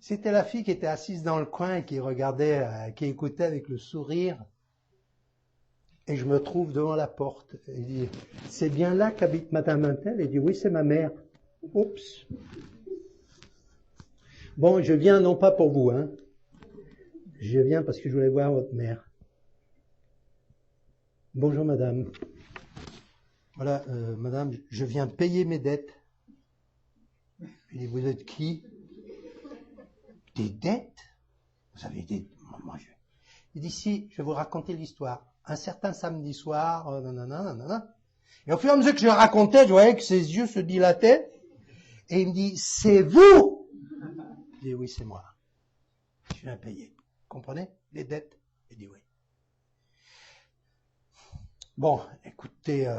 C'était la fille qui était assise dans le coin et qui regardait, qui écoutait avec le sourire. Et je me trouve devant la porte. Il dit, c'est bien là qu'habite madame Untel? Il dit, oui, c'est ma mère. Oups. Bon, je viens non pas pour vous, hein. Je viens parce que je voulais voir votre mère. Bonjour madame. Voilà, madame, je viens payer mes dettes. Il dit, vous êtes qui? Des dettes? Vous avez des... Il dit, si, je vais vous raconter l'histoire. Un certain samedi soir, nanana. Et au fur et à mesure que je racontais, je voyais que ses yeux se dilataient. Et il me dit, c'est vous? Je dis, oui, c'est moi. Je viens payer. Vous comprenez? Les dettes? Il dit, oui. Bon, écoutez,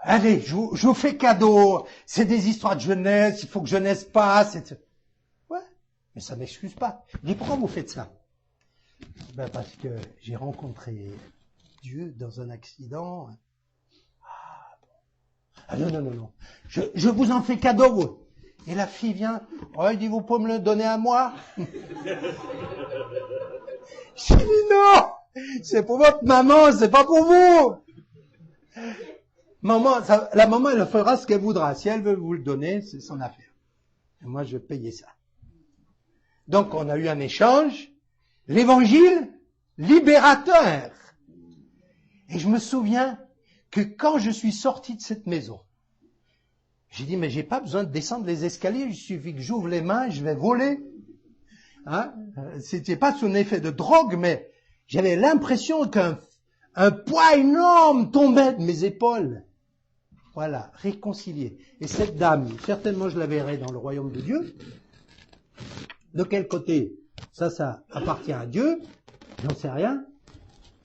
allez, je vous fais cadeau. C'est des histoires de jeunesse, il faut que jeunesse passe. Ouais, mais ça m'excuse pas. Il dit, pourquoi vous faites ça? Ben parce que j'ai rencontré Dieu dans un accident. Ah, bon. Ah non. Je vous en fais cadeau. Et la fille vient, oh, il dit, vous pouvez me le donner à moi? J'ai dit, non! C'est pour votre maman, c'est pas pour vous. Maman, la maman, elle fera ce qu'elle voudra. Si elle veut vous le donner, c'est son affaire. Et moi, je vais payer ça. Donc, on a eu un échange. L'évangile libérateur. Et je me souviens que quand je suis sorti de cette maison, j'ai dit, mais j'ai pas besoin de descendre les escaliers, il suffit que j'ouvre les mains, je vais voler. Hein? C'était pas sous l'effet de drogue, mais j'avais l'impression qu'un poids énorme tombait de mes épaules. Voilà, réconcilier. Et cette dame, certainement je la verrai dans le royaume de Dieu. De quel côté? Ça appartient à Dieu, j'en sais rien.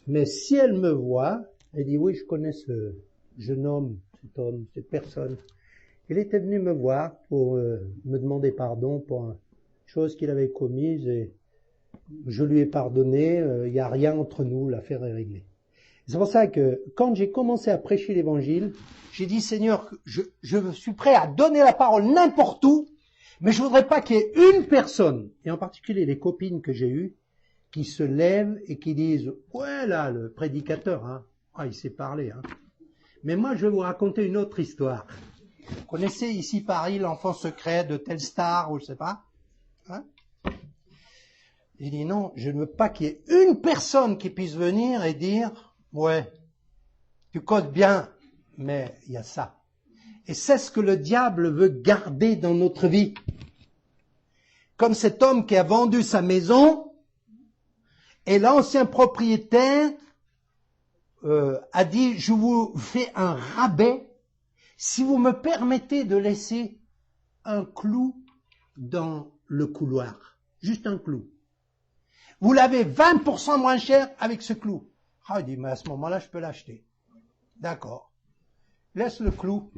Mais si elle me voit, elle dit, oui, je connais ce jeune homme, cet homme, cette personne. Il était venu me voir pour me demander pardon pour une chose qu'il avait commise et je lui ai pardonné, il n'y a rien entre nous, l'affaire est réglée. C'est pour ça que quand j'ai commencé à prêcher l'évangile, j'ai dit, Seigneur, je suis prêt à donner la parole n'importe où, mais je voudrais pas qu'il y ait une personne, et en particulier les copines que j'ai eues, qui se lèvent et qui disent, ouais là, le prédicateur, hein, ah, il sait parler, hein. Mais moi, je vais vous raconter une autre histoire. Vous connaissez ici Paris l'enfant secret de telle star ou je sais pas, hein? Il dit non, je ne veux pas qu'il y ait une personne qui puisse venir et dire, ouais, tu codes bien, mais il y a ça. Et c'est ce que le diable veut garder dans notre vie. Comme cet homme qui a vendu sa maison, et l'ancien propriétaire a dit, je vous fais un rabais si vous me permettez de laisser un clou dans le couloir. Juste un clou. Vous l'avez 20% moins cher avec ce clou. Ah, il dit, mais à ce moment-là, je peux l'acheter. D'accord. Laisse le clou.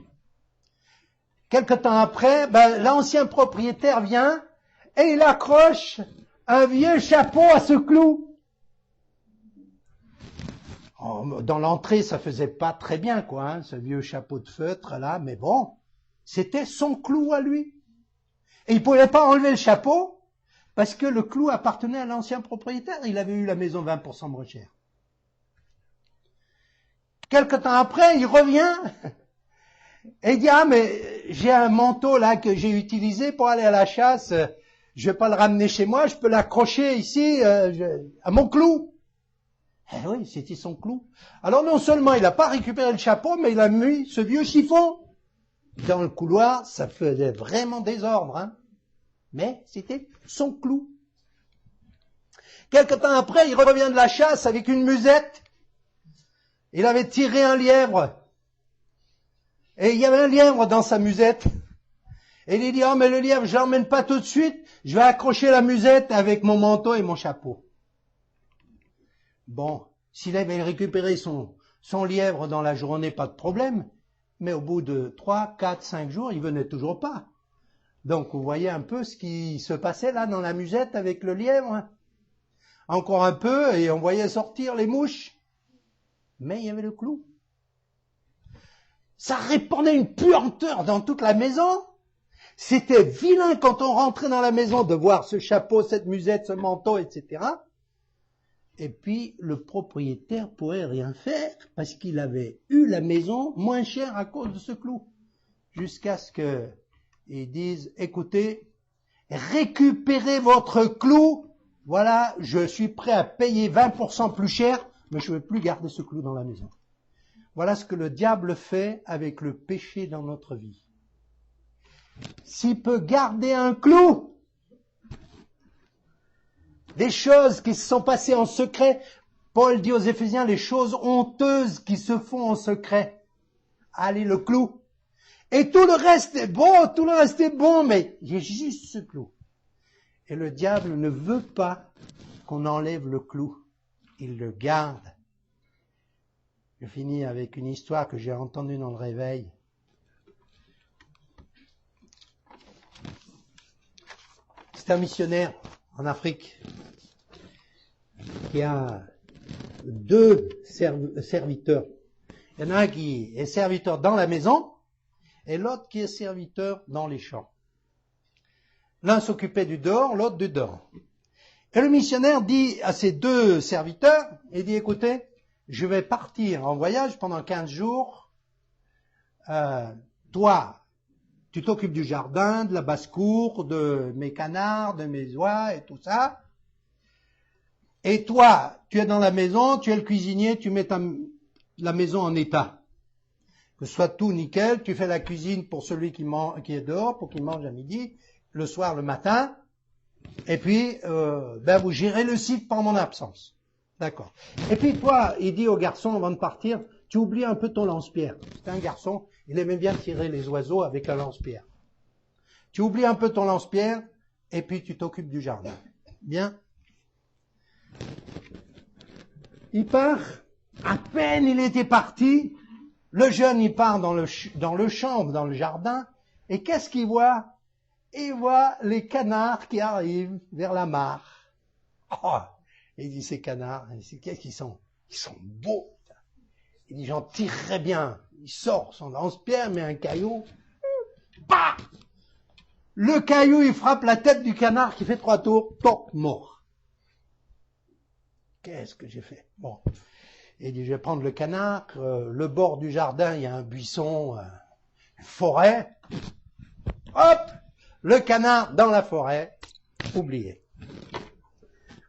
Quelque temps après, l'ancien propriétaire vient et il accroche un vieux chapeau à ce clou. Oh, dans l'entrée, ça faisait pas très bien, quoi, hein, ce vieux chapeau de feutre, là, mais bon, c'était son clou à lui. Et il pouvait pas enlever le chapeau, parce que le clou appartenait à l'ancien propriétaire. Il avait eu la maison 20% moins chère. Quelque temps après, il revient et il dit, ah, mais j'ai un manteau là que j'ai utilisé pour aller à la chasse. Je vais pas le ramener chez moi, je peux l'accrocher ici à mon clou. Eh oui, c'était son clou. Alors non seulement il n'a pas récupéré le chapeau, mais il a mis ce vieux chiffon dans le couloir. Ça faisait vraiment désordre, hein. Mais c'était son clou. Quelque temps après, il revient de la chasse avec une musette. Il avait tiré un lièvre. Et il y avait un lièvre dans sa musette. Et il dit, oh mais le lièvre, je l'emmène pas tout de suite. Je vais accrocher la musette avec mon manteau et mon chapeau. Bon, s'il avait récupéré son lièvre dans la journée, pas de problème. Mais au bout de 3, 4, 5 jours, il venait toujours pas. Donc, vous voyez un peu ce qui se passait là dans la musette avec le lièvre. Encore un peu et on voyait sortir les mouches. Mais il y avait le clou. Ça répandait une puanteur dans toute la maison. C'était vilain quand on rentrait dans la maison de voir ce chapeau, cette musette, ce manteau, etc. Et puis, le propriétaire pourrait rien faire parce qu'il avait eu la maison moins chère à cause de ce clou. Jusqu'à ce que ils disent, écoutez, récupérez votre clou, voilà, je suis prêt à payer 20% plus cher, mais je ne veux plus garder ce clou dans la maison. Voilà ce que le diable fait avec le péché dans notre vie. S'il peut garder un clou, des choses qui se sont passées en secret, Paul dit aux Éphésiens, les choses honteuses qui se font en secret. Allez, le clou. Et tout le reste est bon, mais j'ai juste ce clou. Et le diable ne veut pas qu'on enlève le clou. Il le garde. Je finis avec une histoire que j'ai entendue dans le réveil. C'est un missionnaire en Afrique qui a 2 serviteurs. Il y en a un qui est serviteur dans la maison et l'autre qui est serviteur dans les champs. L'un s'occupait du dehors, l'autre du dehors. Et le missionnaire dit à ses 2 serviteurs, il dit, écoutez, je vais partir en voyage pendant 15 jours. Toi, tu t'occupes du jardin, de la basse-cour, de mes canards, de mes oies et tout ça. Et toi, tu es dans la maison, tu es le cuisinier, tu mets la maison en état. Que ce soit tout nickel, tu fais la cuisine pour celui qui est dehors, pour qu'il mange à midi, le soir, le matin. Et puis, vous gérez le site pendant mon absence. D'accord. Et puis toi, il dit au garçon avant de partir, Tu oublies un peu ton lance-pierre. C'était un garçon, il aimait bien tirer les oiseaux avec la lance-pierre. Tu oublies un peu ton lance-pierre, et puis tu t'occupes du jardin. Bien. Il part, à peine il était parti, le jeune il part dans le champ, dans le jardin, et qu'est-ce qu'il voit? Il voit les canards qui arrivent vers la mare. Oh, il dit, ces canards, qu'est-ce qu'ils sont? Ils sont beaux. Il dit, j'en tirerais bien. Il sort son lance-pierre, met un caillou. Bah! Le caillou, il frappe la tête du canard qui fait 3 tours. Toc, mort. Qu'est-ce que j'ai fait? Bon. Il dit, je vais prendre le canard. Le bord du jardin, il y a un buisson, une forêt. Hop! Le canard dans la forêt. Oublié.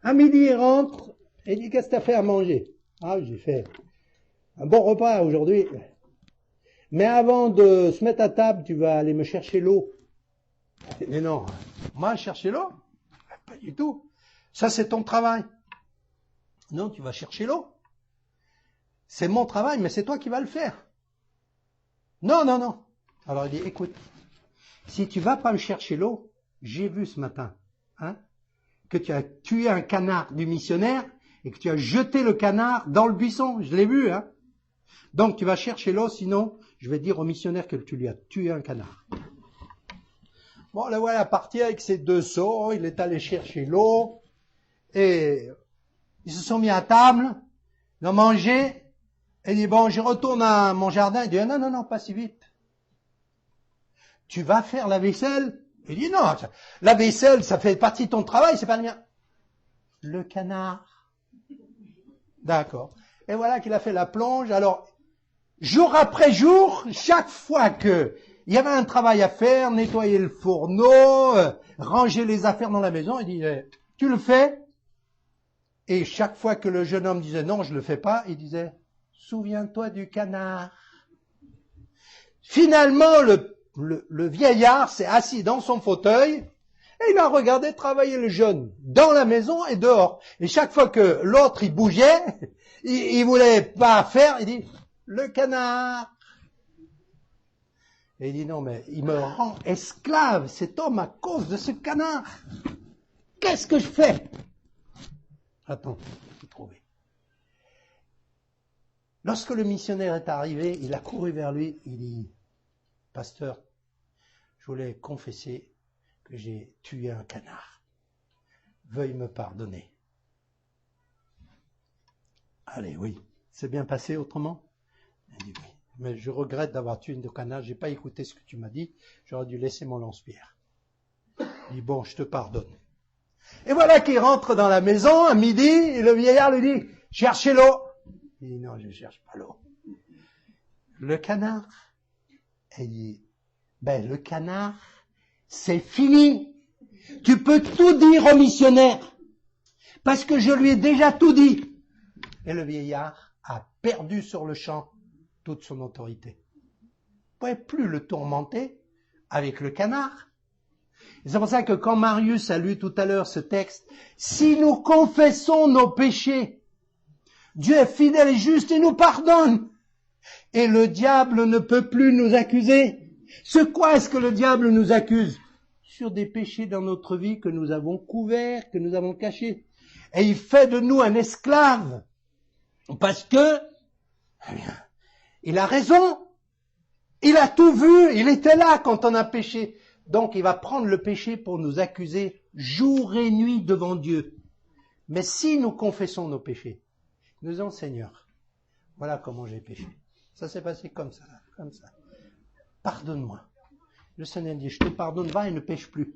À midi, il rentre et il dit, qu'est-ce que tu as fait à manger? Ah, j'ai fait un bon repas aujourd'hui. Mais avant de se mettre à table, tu vas aller me chercher l'eau. Mais non, moi chercher l'eau? Pas du tout. Ça, c'est ton travail. Non, tu vas chercher l'eau. C'est mon travail, mais c'est toi qui vas le faire. Non, non, non. Alors il dit, écoute, si tu vas pas me chercher l'eau, j'ai vu ce matin, hein, que tu as tué un canard du missionnaire et que tu as jeté le canard dans le buisson. Je l'ai vu, hein. Donc tu vas chercher l'eau, sinon je vais dire au missionnaire que tu lui as tué un canard. Bon, le voilà parti avec ses 2 seaux, il est allé chercher l'eau, et ils se sont mis à table, ils ont mangé, et il dit, bon, je retourne à mon jardin. Il dit, non, non, non, pas si vite. Tu vas faire la vaisselle? Il dit, non, la vaisselle, ça fait partie de ton travail, c'est pas le mien. Le canard. D'accord. Et voilà qu'il a fait la plonge. Alors, jour après jour, chaque fois que il y avait un travail à faire, nettoyer le fourneau, ranger les affaires dans la maison, il disait, tu le fais? Et chaque fois que le jeune homme disait, non, je le fais pas, il disait, souviens-toi du canard. Finalement, le vieillard s'est assis dans son fauteuil et il a regardé travailler le jeune dans la maison et dehors. Et chaque fois que l'autre, il bougeait, il voulait pas faire, il dit, le canard. Et il dit, non, mais il me rend esclave, cet homme, à cause de ce canard. Qu'est-ce que je fais? Attends, j'ai trouvé. Lorsque le missionnaire est arrivé, il a couru vers lui, il dit, pasteur, je voulais confesser que j'ai tué un canard. Veuille me pardonner. Allez, oui. C'est bien passé autrement? Il dit oui. Mais je regrette d'avoir tué un canard. J'ai pas écouté ce que tu m'as dit. J'aurais dû laisser mon lance-pierre. Il dit bon, je te pardonne. Et voilà qu'il rentre dans la maison à midi et le vieillard lui dit cherchez l'eau. Il dit non, je cherche pas l'eau. Le canard. Et il dit ben le canard, c'est fini. Tu peux tout dire au missionnaire parce que je lui ai déjà tout dit. Et le vieillard a perdu sur le champ toute son autorité. Vous ne pouvez plus le tourmenter avec le canard. Et c'est pour ça que quand Marius a lu tout à l'heure ce texte, si nous confessons nos péchés, Dieu est fidèle et juste et nous pardonne. Et le diable ne peut plus nous accuser. Sur quoi est-ce que le diable nous accuse? Sur des péchés dans notre vie que nous avons couverts, que nous avons cachés. Et il fait de nous un esclave. Parce que, eh bien, il a raison. Il a tout vu. Il était là quand on a péché. Donc, il va prendre le péché pour nous accuser jour et nuit devant Dieu. Mais si nous confessons nos péchés, nous disons, Seigneur, voilà comment j'ai péché. Ça s'est passé comme ça, comme ça. Pardonne-moi. Le Seigneur dit, je te pardonne, va et ne pêche plus.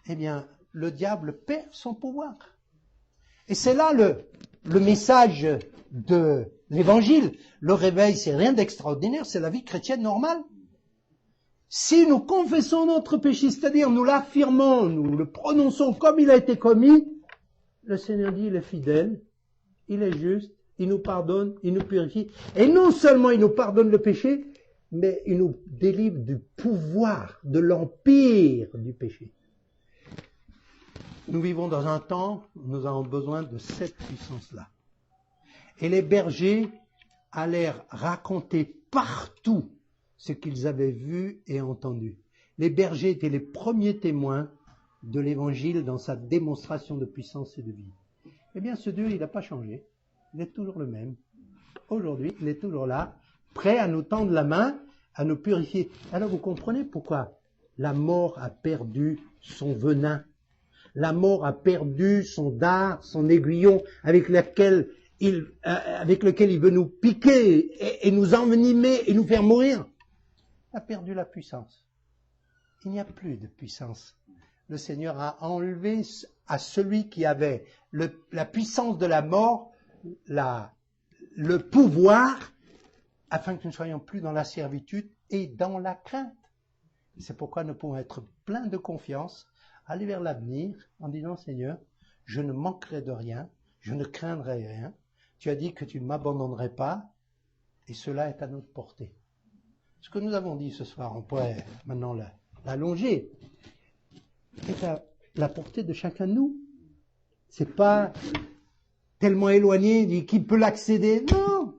Eh bien, le diable perd son pouvoir. Et c'est là le message de l'évangile. Le réveil, c'est rien d'extraordinaire, c'est la vie chrétienne normale. Si nous confessons notre péché, c'est-à-dire nous l'affirmons, nous le prononçons comme il a été commis, le Seigneur dit, il est fidèle, il est juste, il nous pardonne, il nous purifie. Et non seulement il nous pardonne le péché, mais il nous délivre du pouvoir, de l'empire du péché. Nous vivons dans un temps où nous avons besoin de cette puissance-là. Et les bergers allèrent raconter partout ce qu'ils avaient vu et entendu. Les bergers étaient les premiers témoins de l'Évangile dans sa démonstration de puissance et de vie. Eh bien, ce Dieu, il n'a pas changé. Il est toujours le même. Aujourd'hui, il est toujours là, prêt à nous tendre la main, à nous purifier. Alors, vous comprenez pourquoi la mort a perdu son venin. La mort a perdu son dard, son aiguillon, avec lequel il veut nous piquer et nous envenimer et nous faire mourir. Il a perdu la puissance. Il n'y a plus de puissance. Le Seigneur a enlevé à celui qui avait la puissance de la mort, le pouvoir, afin que nous ne soyons plus dans la servitude et dans la crainte. C'est pourquoi nous pouvons être pleins de confiance, aller vers l'avenir en disant, Seigneur, je ne manquerai de rien, je ne craindrai rien. Tu as dit que tu ne m'abandonnerais pas, et cela est à notre portée. Ce que nous avons dit ce soir, on pourrait maintenant l'allonger, est à la portée de chacun de nous. C'est pas tellement éloigné, dit qui peut l'accéder. Non!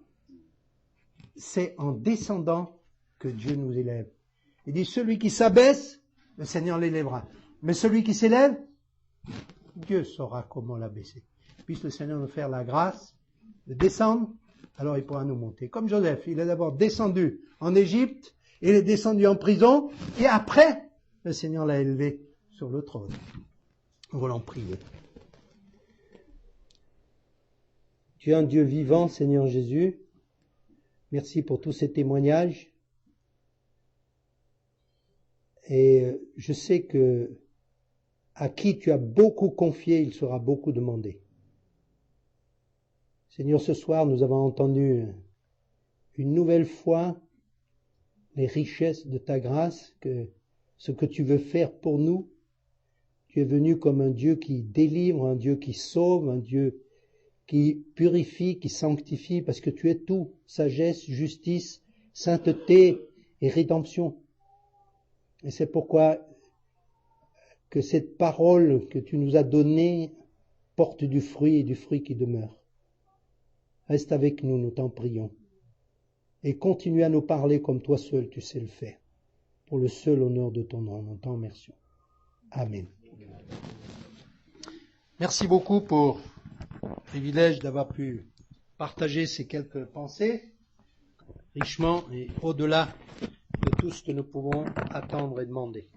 C'est en descendant que Dieu nous élève. Il dit, celui qui s'abaisse, le Seigneur l'élèvera. Mais celui qui s'élève, Dieu saura comment l'abaisser. Puisse le Seigneur nous faire la grâce de descendre, alors il pourra nous monter. Comme Joseph, il est d'abord descendu en Égypte, il est descendu en prison, et après, le Seigneur l'a élevé sur le trône. Nous voulons prier. Tu es un Dieu vivant, Seigneur Jésus. Merci pour tous ces témoignages. Et je sais que à qui tu as beaucoup confié, il sera beaucoup demandé. Seigneur, ce soir, nous avons entendu une nouvelle fois les richesses de ta grâce, que ce que tu veux faire pour nous. Tu es venu comme un Dieu qui délivre, un Dieu qui sauve, un Dieu qui purifie, qui sanctifie, parce que tu es tout, sagesse, justice, sainteté et rédemption. Et c'est pourquoi que cette parole que tu nous as donnée porte du fruit et du fruit qui demeure. Reste avec nous, nous t'en prions. Et continue à nous parler comme toi seul tu sais le faire. Pour le seul honneur de ton nom, nous t'en remercions. Amen. Merci beaucoup pour le privilège d'avoir pu partager ces quelques pensées, richement et au-delà de tout ce que nous pouvons attendre et demander.